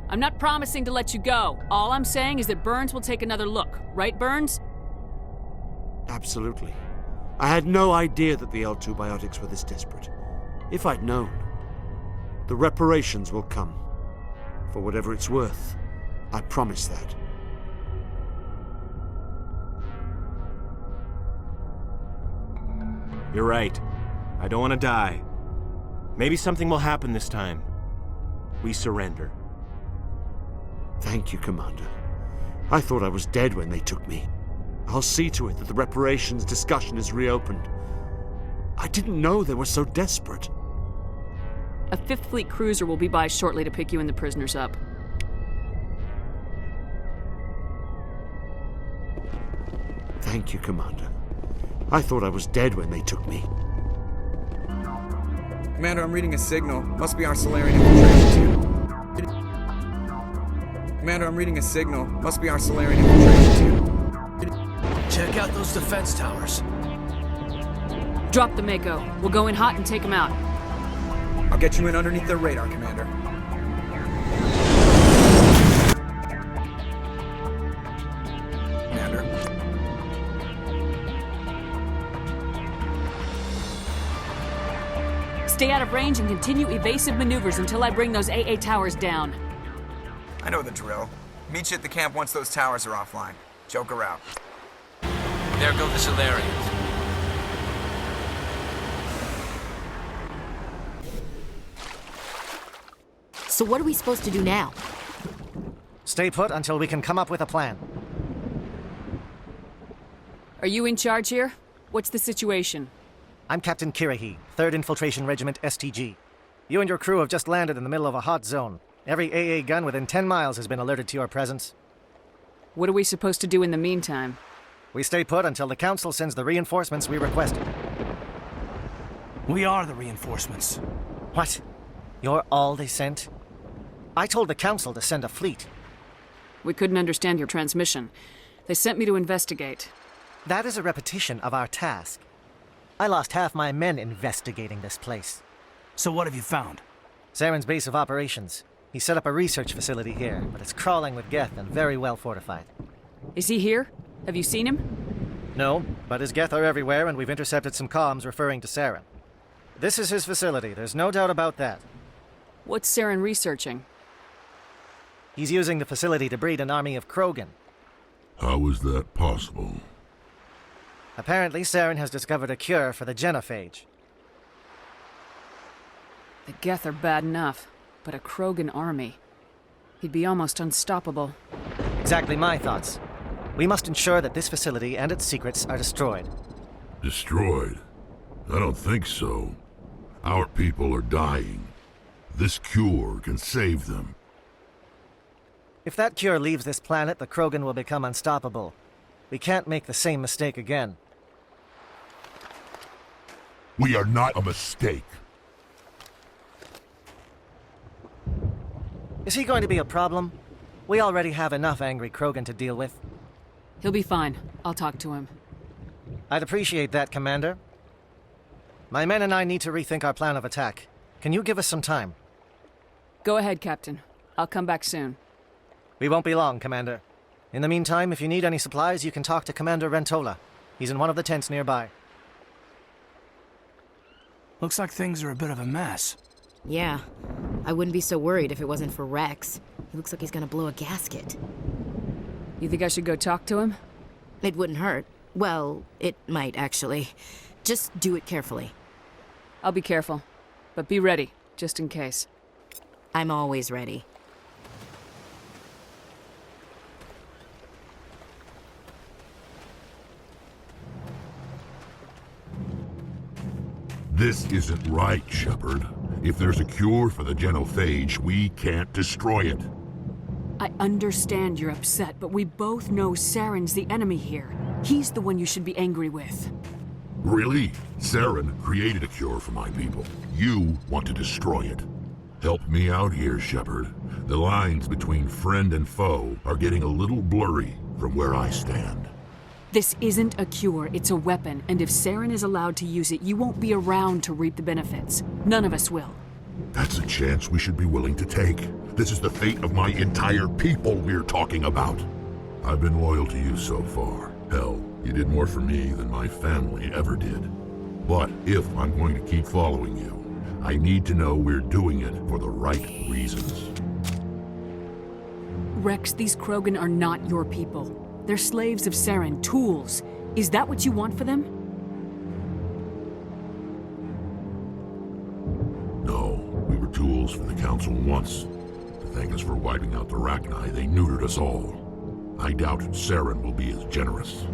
I'm not promising to let you go. All I'm saying is that Burns will take another look. Right, Burns? Absolutely. I had no idea that the L2 biotics were this desperate. If I'd known, the reparations will come. For whatever it's worth, I promise that. You're right. I don't want to die. Maybe something will happen this time. We surrender. Thank you, Commander. I thought I was dead when they took me. I'll see to it that the reparations discussion is reopened. I didn't know they were so desperate. A 5th Fleet cruiser will be by shortly to pick you and the prisoners up. Thank you, Commander. I thought I was dead when they took me. Commander, I'm reading a signal. Must be our Solarian infiltration team. Commander, I'm reading a signal. Must be our Solarian infiltration team. Check out those defense towers. Drop the Mako. We'll go in hot and take them out. I'll get you in underneath their radar, Commander. Commander. Stay out of range and continue evasive maneuvers until I bring those AA towers down. I know the drill. Meet you at the camp once those towers are offline. Joker out. There go the Solarians. So what are we supposed to do now? Stay put until we can come up with a plan. Are you in charge here? What's the situation? I'm Captain Kirahi, 3rd Infiltration Regiment STG. You and your crew have just landed in the middle of a hot zone. Every AA gun within 10 miles has been alerted to your presence. What are we supposed to do in the meantime? We stay put until the Council sends the reinforcements we requested. We are the reinforcements. What? You're all they sent? I told the Council to send a fleet. We couldn't understand your transmission. They sent me to investigate. That is a repetition of our task. I lost half my men investigating this place. So what have you found? Saren's base of operations. He set up a research facility here, but it's crawling with Geth and very well fortified. Is he here? Have you seen him? No, but his Geth are everywhere, and we've intercepted some comms referring to Saren. This is his facility, there's no doubt about that. What's Saren researching? He's using the facility to breed an army of Krogan. How is that possible? Apparently, Saren has discovered a cure for the genophage. The Geth are bad enough, but a Krogan army. He'd be almost unstoppable. Exactly my thoughts. We must ensure that this facility and its secrets are destroyed. Destroyed? I don't think so. Our people are dying. This cure can save them. If that cure leaves this planet, the Krogan will become unstoppable. We can't make the same mistake again. We are not a mistake. Is he going to be a problem? We already have enough angry Krogan to deal with. He'll be fine. I'll talk to him. I'd appreciate that, Commander. My men and I need to rethink our plan of attack. Can you give us some time? Go ahead, Captain. I'll come back soon. We won't be long, Commander. In the meantime, if you need any supplies, you can talk to Commander Rentola. He's in one of the tents nearby. Looks like things are a bit of a mess. Yeah. I wouldn't be so worried if it wasn't for Rex. He looks like he's gonna blow a gasket. You think I should go talk to him? It wouldn't hurt. Well, it might, actually. Just do it carefully. I'll be careful. But be ready, just in case. I'm always ready. This isn't right, Shepard. If there's a cure for the genophage, we can't destroy it. I understand you're upset, but we both know Saren's the enemy here. He's the one you should be angry with. Really? Saren created a cure for my people. You want to destroy it. Help me out here, Shepard. The lines between friend and foe are getting a little blurry from where I stand. This isn't a cure, it's a weapon, and if Saren is allowed to use it, you won't be around to reap the benefits. None of us will. That's a chance we should be willing to take. This is the fate of my entire people we're talking about. I've been loyal to you so far. Hell, you did more for me than my family ever did. But if I'm going to keep following you, I need to know we're doing it for the right reasons. Rex, these Krogan are not your people. They're slaves of Saren, tools. Is that what you want for them? No, we were tools for the Council once. To thank us for wiping out the Rachni, they neutered us all. I doubt Saren will be as generous.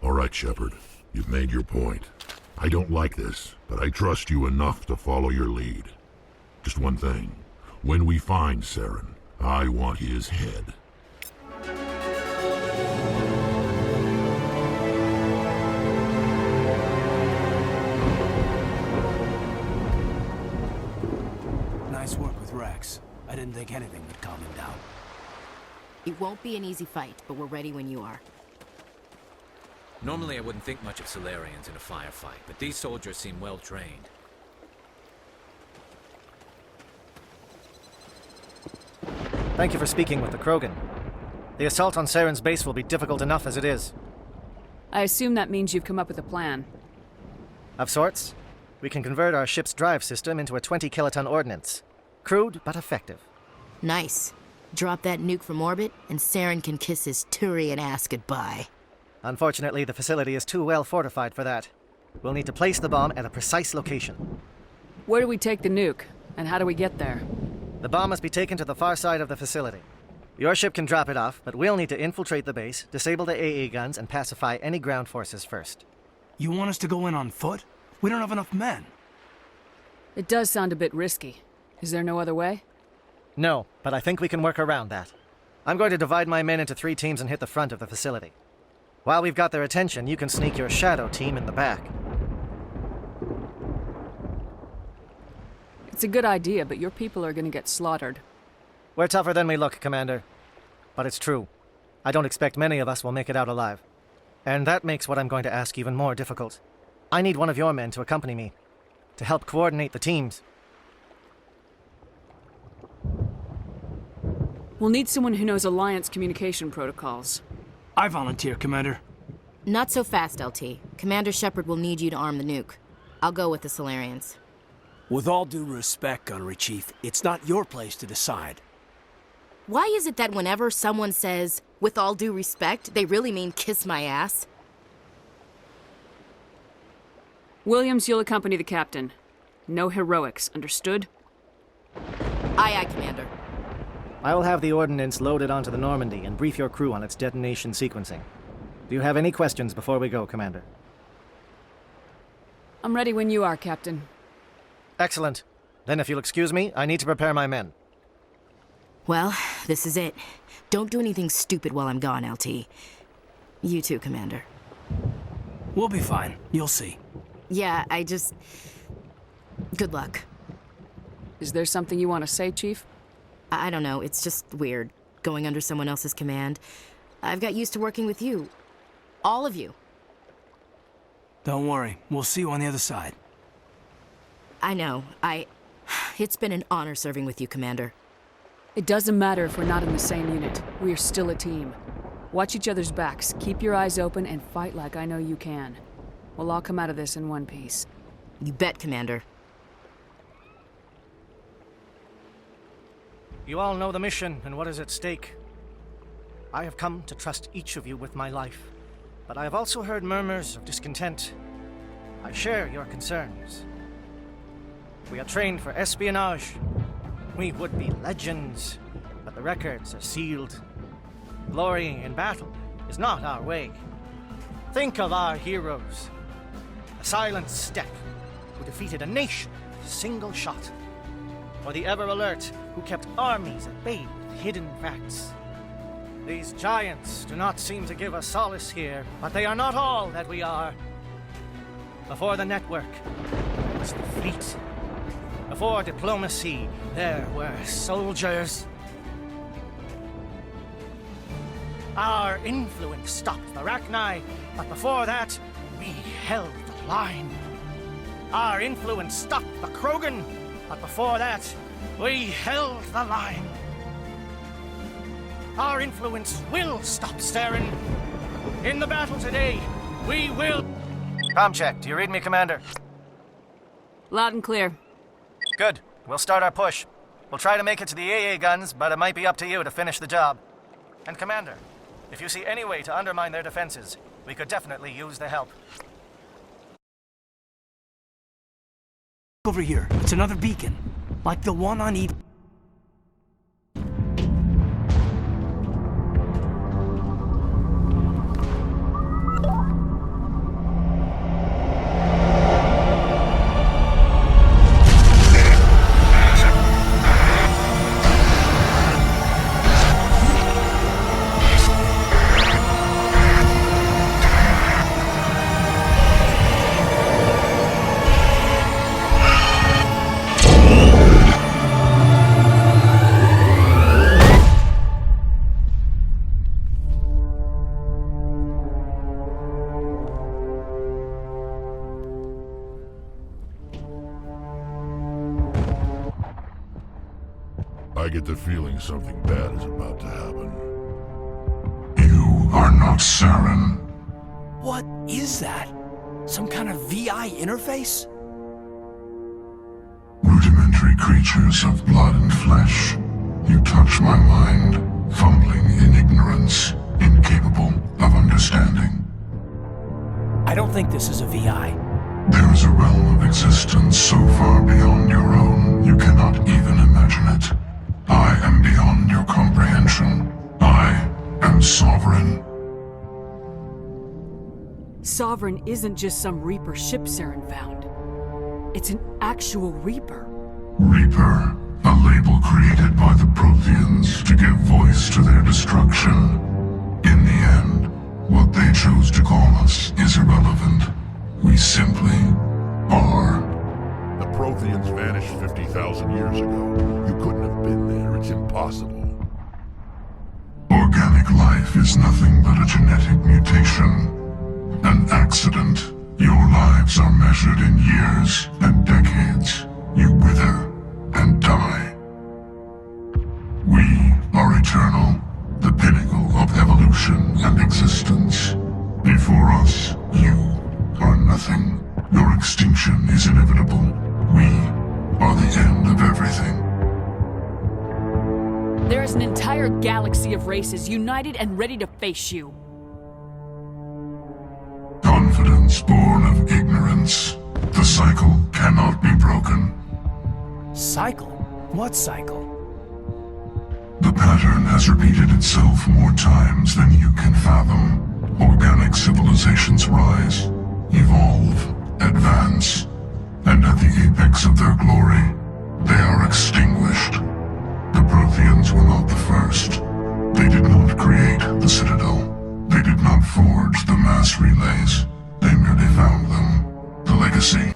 All right, Shepard. You've made your point. I don't like this, but I trust you enough to follow your lead. Just one thing. When we find Saren, I want his head. Nice work with Rex. I didn't think anything would calm him down. It won't be an easy fight, but we're ready when you are. Normally I wouldn't think much of Solarians in a firefight, but these soldiers seem well trained. Thank you for speaking with the Krogan. The assault on Saren's base will be difficult enough as it is. I assume that means you've come up with a plan. Of sorts. We can convert our ship's drive system into a 20-kiloton ordnance. Crude, but effective. Nice. Drop that nuke from orbit, and Saren can kiss his Turian ass goodbye. Unfortunately, the facility is too well fortified for that. We'll need to place the bomb at a precise location. Where do we take the nuke? And how do we get there? The bomb must be taken to the far side of the facility. Your ship can drop it off, but we'll need to infiltrate the base, disable the AA guns, and pacify any ground forces first. You want us to go in on foot? We don't have enough men. It does sound a bit risky. Is there no other way? No, but I think we can work around that. I'm going to divide my men into 3 teams and hit the front of the facility. While we've got their attention, you can sneak your shadow team in the back. It's a good idea, but your people are going to get slaughtered. We're tougher than we look, Commander. But it's true. I don't expect many of us will make it out alive. And that makes what I'm going to ask even more difficult. I need one of your men to accompany me, to help coordinate the teams. We'll need someone who knows Alliance communication protocols. I volunteer, Commander. Not so fast, LT. Commander Shepard will need you to arm the nuke. I'll go with the Solarians. With all due respect, Gunnery Chief, it's not your place to decide. Why is it that whenever someone says, with all due respect, they really mean kiss my ass? Williams, you'll accompany the captain. No heroics, understood? Aye, aye, Commander. I will have the ordnance loaded onto the Normandy and brief your crew on its detonation sequencing. Do you have any questions before we go, Commander? I'm ready when you are, Captain. Excellent. Then if you'll excuse me, I need to prepare my men. Well, this is it. Don't do anything stupid while I'm gone, LT. You too, Commander. We'll be fine. You'll see. Yeah, Good luck. Is there something you want to say, Chief? I don't know. It's just weird, going under someone else's command. I've got used to working with you. All of you. Don't worry. We'll see you on the other side. I know. It's been an honor serving with you, Commander. It doesn't matter if we're not in the same unit. We are still a team. Watch each other's backs, keep your eyes open, and fight like I know you can. We'll all come out of this in one piece. You bet, Commander. You all know the mission and what is at stake. I have come to trust each of you with my life, but I have also heard murmurs of discontent. I share your concerns. We are trained for espionage. We would be legends, but the records are sealed. Glorying in battle is not our way. Think of our heroes. The silent step who defeated a nation with a single shot. Or the ever alert who kept armies at bay with hidden facts. These giants do not seem to give us solace here, but they are not all that we are. Before the network, there was the fleet. Before diplomacy, there were soldiers. Our influence stopped the Rachni, but before that, we held the line. Our influence stopped the Krogan, but before that, we held the line. Our influence will stop Saren. In the battle today, we will... Comm check. Do you read me, Commander? Loud and clear. Good. We'll start our push. We'll try to make it to the AA guns, but it might be up to you to finish the job. And Commander, if you see any way to undermine their defenses, we could definitely use the help. Over here. It's another beacon. Like the one on Eve. I get the feeling something bad is about to happen. You are not Saren. What is that? Some kind of VI interface? Rudimentary creatures of blood and flesh. You touch my mind, fumbling in ignorance, incapable of understanding. I don't think this is a VI. There is a realm of existence so far beyond your own, you cannot even imagine it. I am beyond your comprehension. I am Sovereign. Sovereign isn't just some Reaper ship Saren found. It's an actual Reaper. Reaper, a label created by the Protheans to give voice to their destruction. In the end, what they chose to call us is irrelevant. We simply are. The Protheans vanished 50,000 years ago. You couldn't have been there. It's impossible. Organic life is nothing but a genetic mutation. An accident. Your lives are measured in years and decades. You wither and die. We are eternal, the pinnacle of evolution and existence. Before us, you are nothing. Your extinction is inevitable. We are the end of everything. There is an entire galaxy of races united and ready to face you. Confidence born of ignorance. The cycle cannot be broken. Cycle? What cycle? The pattern has repeated itself more times than you can fathom. Organic civilizations rise, evolve, advance, and at the apex of their glory, they are extinguished. The Protheans were not the first. They did not create the Citadel. They did not forge the mass relays. They merely found them. The legacy.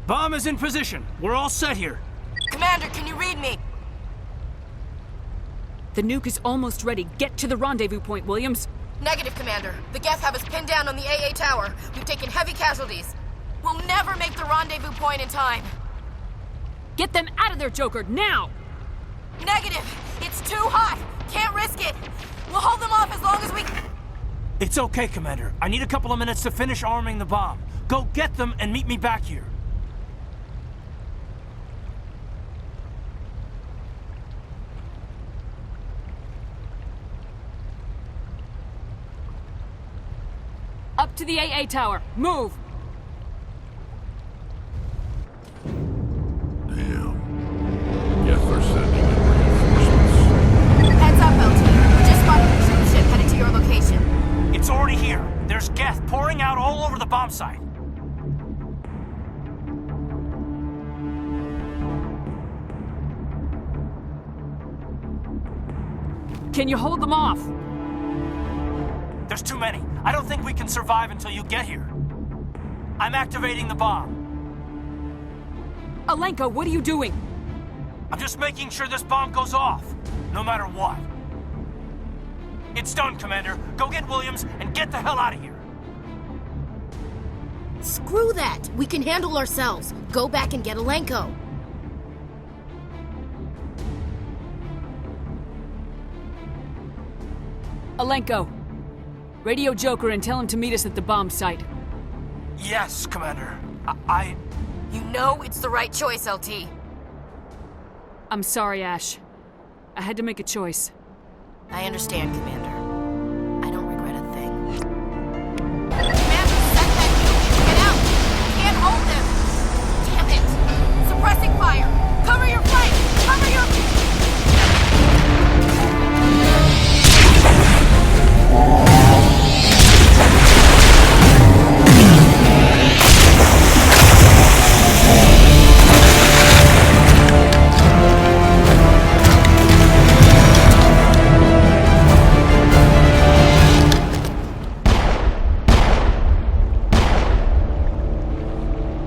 Bomb is in position. We're all set here. Commander, can you read me? The nuke is almost ready. Get to the rendezvous point, Williams. Negative, Commander. The Geth have us pinned down on the AA tower. We've taken heavy casualties. We'll never make the rendezvous point in time. Get them out of there, Joker, now! Negative! It's too hot! Can't risk it! We'll hold them off as long as we... It's okay, Commander. I need a couple of minutes to finish arming the bomb. Go get them and meet me back here. Up To the AA tower. Move! Geth are sending in reinforcements. Heads up, LT. We just spotted a pursuit ship headed to your location. It's already here. There's Geth pouring out all over the bomb site. Can you hold them off? There's too many. I don't think we can survive until you get here. I'm activating the bomb. Alenko, what are you doing? I'm just making sure this bomb goes off, no matter what. It's done, Commander. Go get Williams and get the hell out of here. Screw that! We can handle ourselves. Go back and get Alenko. Alenko, radio Joker and tell him to meet us at the bomb site. Yes, Commander. You know it's the right choice, LT. I'm sorry, Ash. I had to make a choice. I understand, Commander. I don't regret a thing. Commander, set that nuke! Get out! Can't hold them! Damn it! Suppressing fire! Cover your flank! Cover your...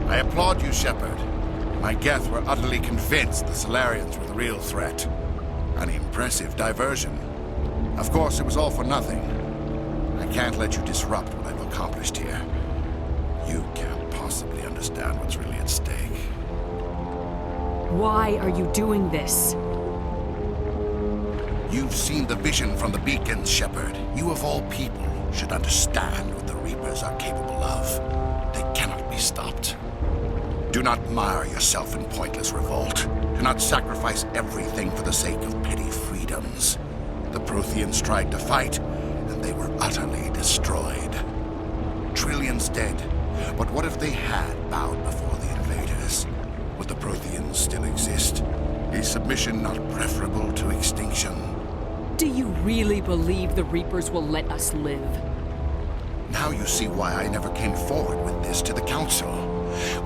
I applaud you, Shepard. My Geth were utterly convinced the Solarians were the real threat. An impressive diversion. Of course, it was all for nothing. I can't let you disrupt what I've accomplished here. You can't possibly understand what's really at stake. Why are you doing this? You've seen the vision from the beacons, Shepard. You of all people should understand what the Reapers are capable of. They cannot be stopped. Do not mire yourself in pointless revolt. Do not sacrifice everything for the sake of petty freedoms. The Protheans tried to fight, and they were utterly destroyed. Trillions dead, but what if they had bowed before the invaders? Would the Protheans still exist? Is submission not preferable to extinction? Do you really believe the Reapers will let us live? Now you see why I never came forward with this to the Council.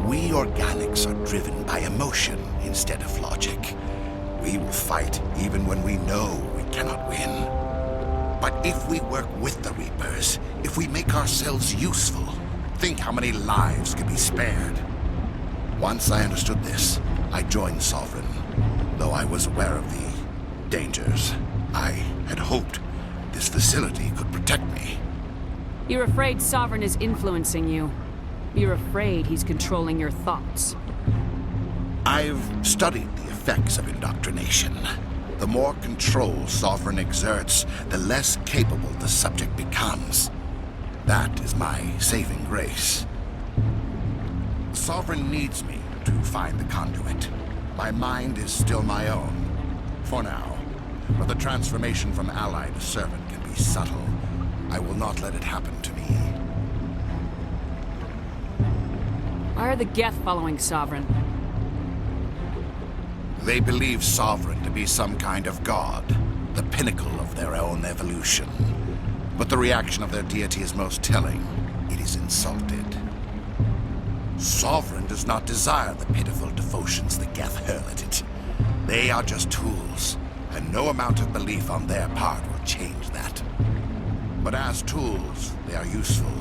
We organics are driven by emotion instead of logic. We will fight even when we know we cannot win. But if we work with the Reapers, if we make ourselves useful, think how many lives could be spared. Once I understood this, I joined Sovereign, though I was aware of the dangers. I had hoped this facility could protect me. You're afraid Sovereign is influencing you. You're afraid he's controlling your thoughts. I've studied the effects of indoctrination. The more control Sovereign exerts, the less capable the subject becomes. That is my saving grace. Sovereign needs me to find the conduit. My mind is still my own, for now. But the transformation from ally to servant can be subtle. I will not let it happen to me. Why are the Geth following Sovereign? They believe Sovereign to be some kind of god, the pinnacle of their own evolution. But the reaction of their deity is most telling. It is insulted. Sovereign does not desire the pitiful devotions the Geth hurl at it. They are just tools, and no amount of belief on their part will change that. But as tools, they are useful.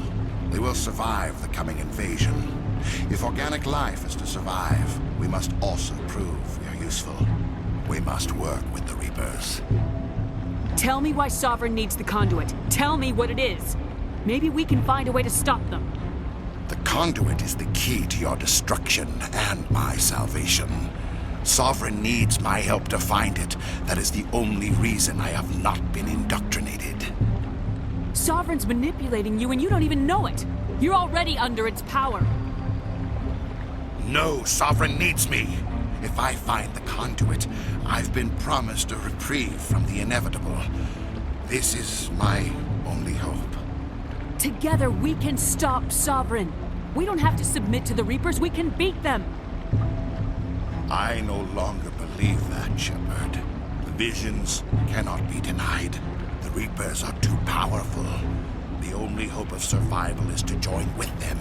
They will survive the coming invasion. If organic life is to survive, we must also prove we are useful. We must work with the Reapers. Tell me why Sovereign needs the conduit. Tell me what it is. Maybe we can find a way to stop them. The conduit is the key to your destruction and my salvation. Sovereign needs my help to find it. That is the only reason I have not been indoctrinated. Sovereign's manipulating you and you don't even know it. You're already under its power. No, Sovereign needs me. If I find the conduit, I've been promised a reprieve from the inevitable. This is my only hope. Together, we can stop Sovereign. We don't have to submit to the Reapers, we can beat them! I no longer believe that, Shepard. The visions cannot be denied. The Reapers are too powerful. The only hope of survival is to join with them.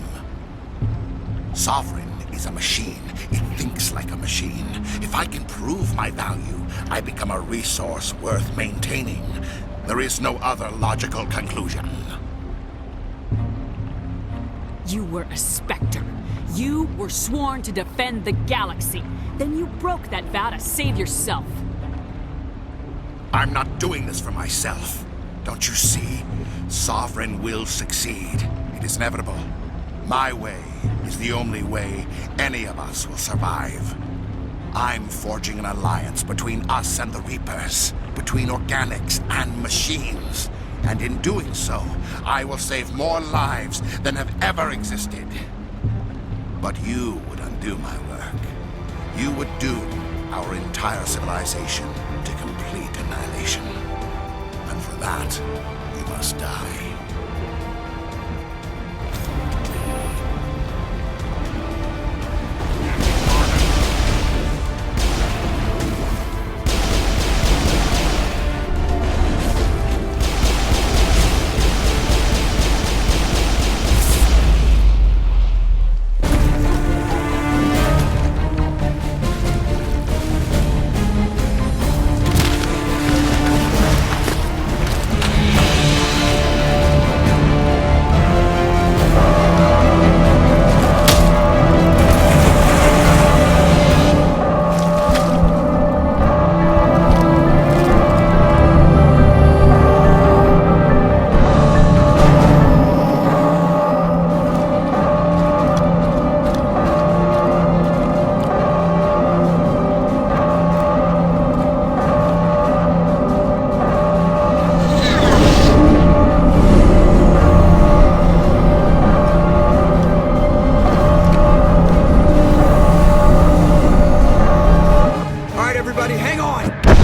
Sovereign is a machine. It thinks like a machine. If I can prove my value, I become a resource worth maintaining. There is no other logical conclusion. You were a Spectre. You were sworn to defend the galaxy. Then you broke that vow to save yourself. I'm not doing this for myself. Don't you see? Sovereign will succeed. It is inevitable. My way is the only way any of us will survive. I'm forging an alliance between us and the Reapers, between organics and machines. And in doing so, I will save more lives than have ever existed. But you would undo my work. You would doom our entire civilization to complete annihilation. And for that, you must die. Everybody, hang on!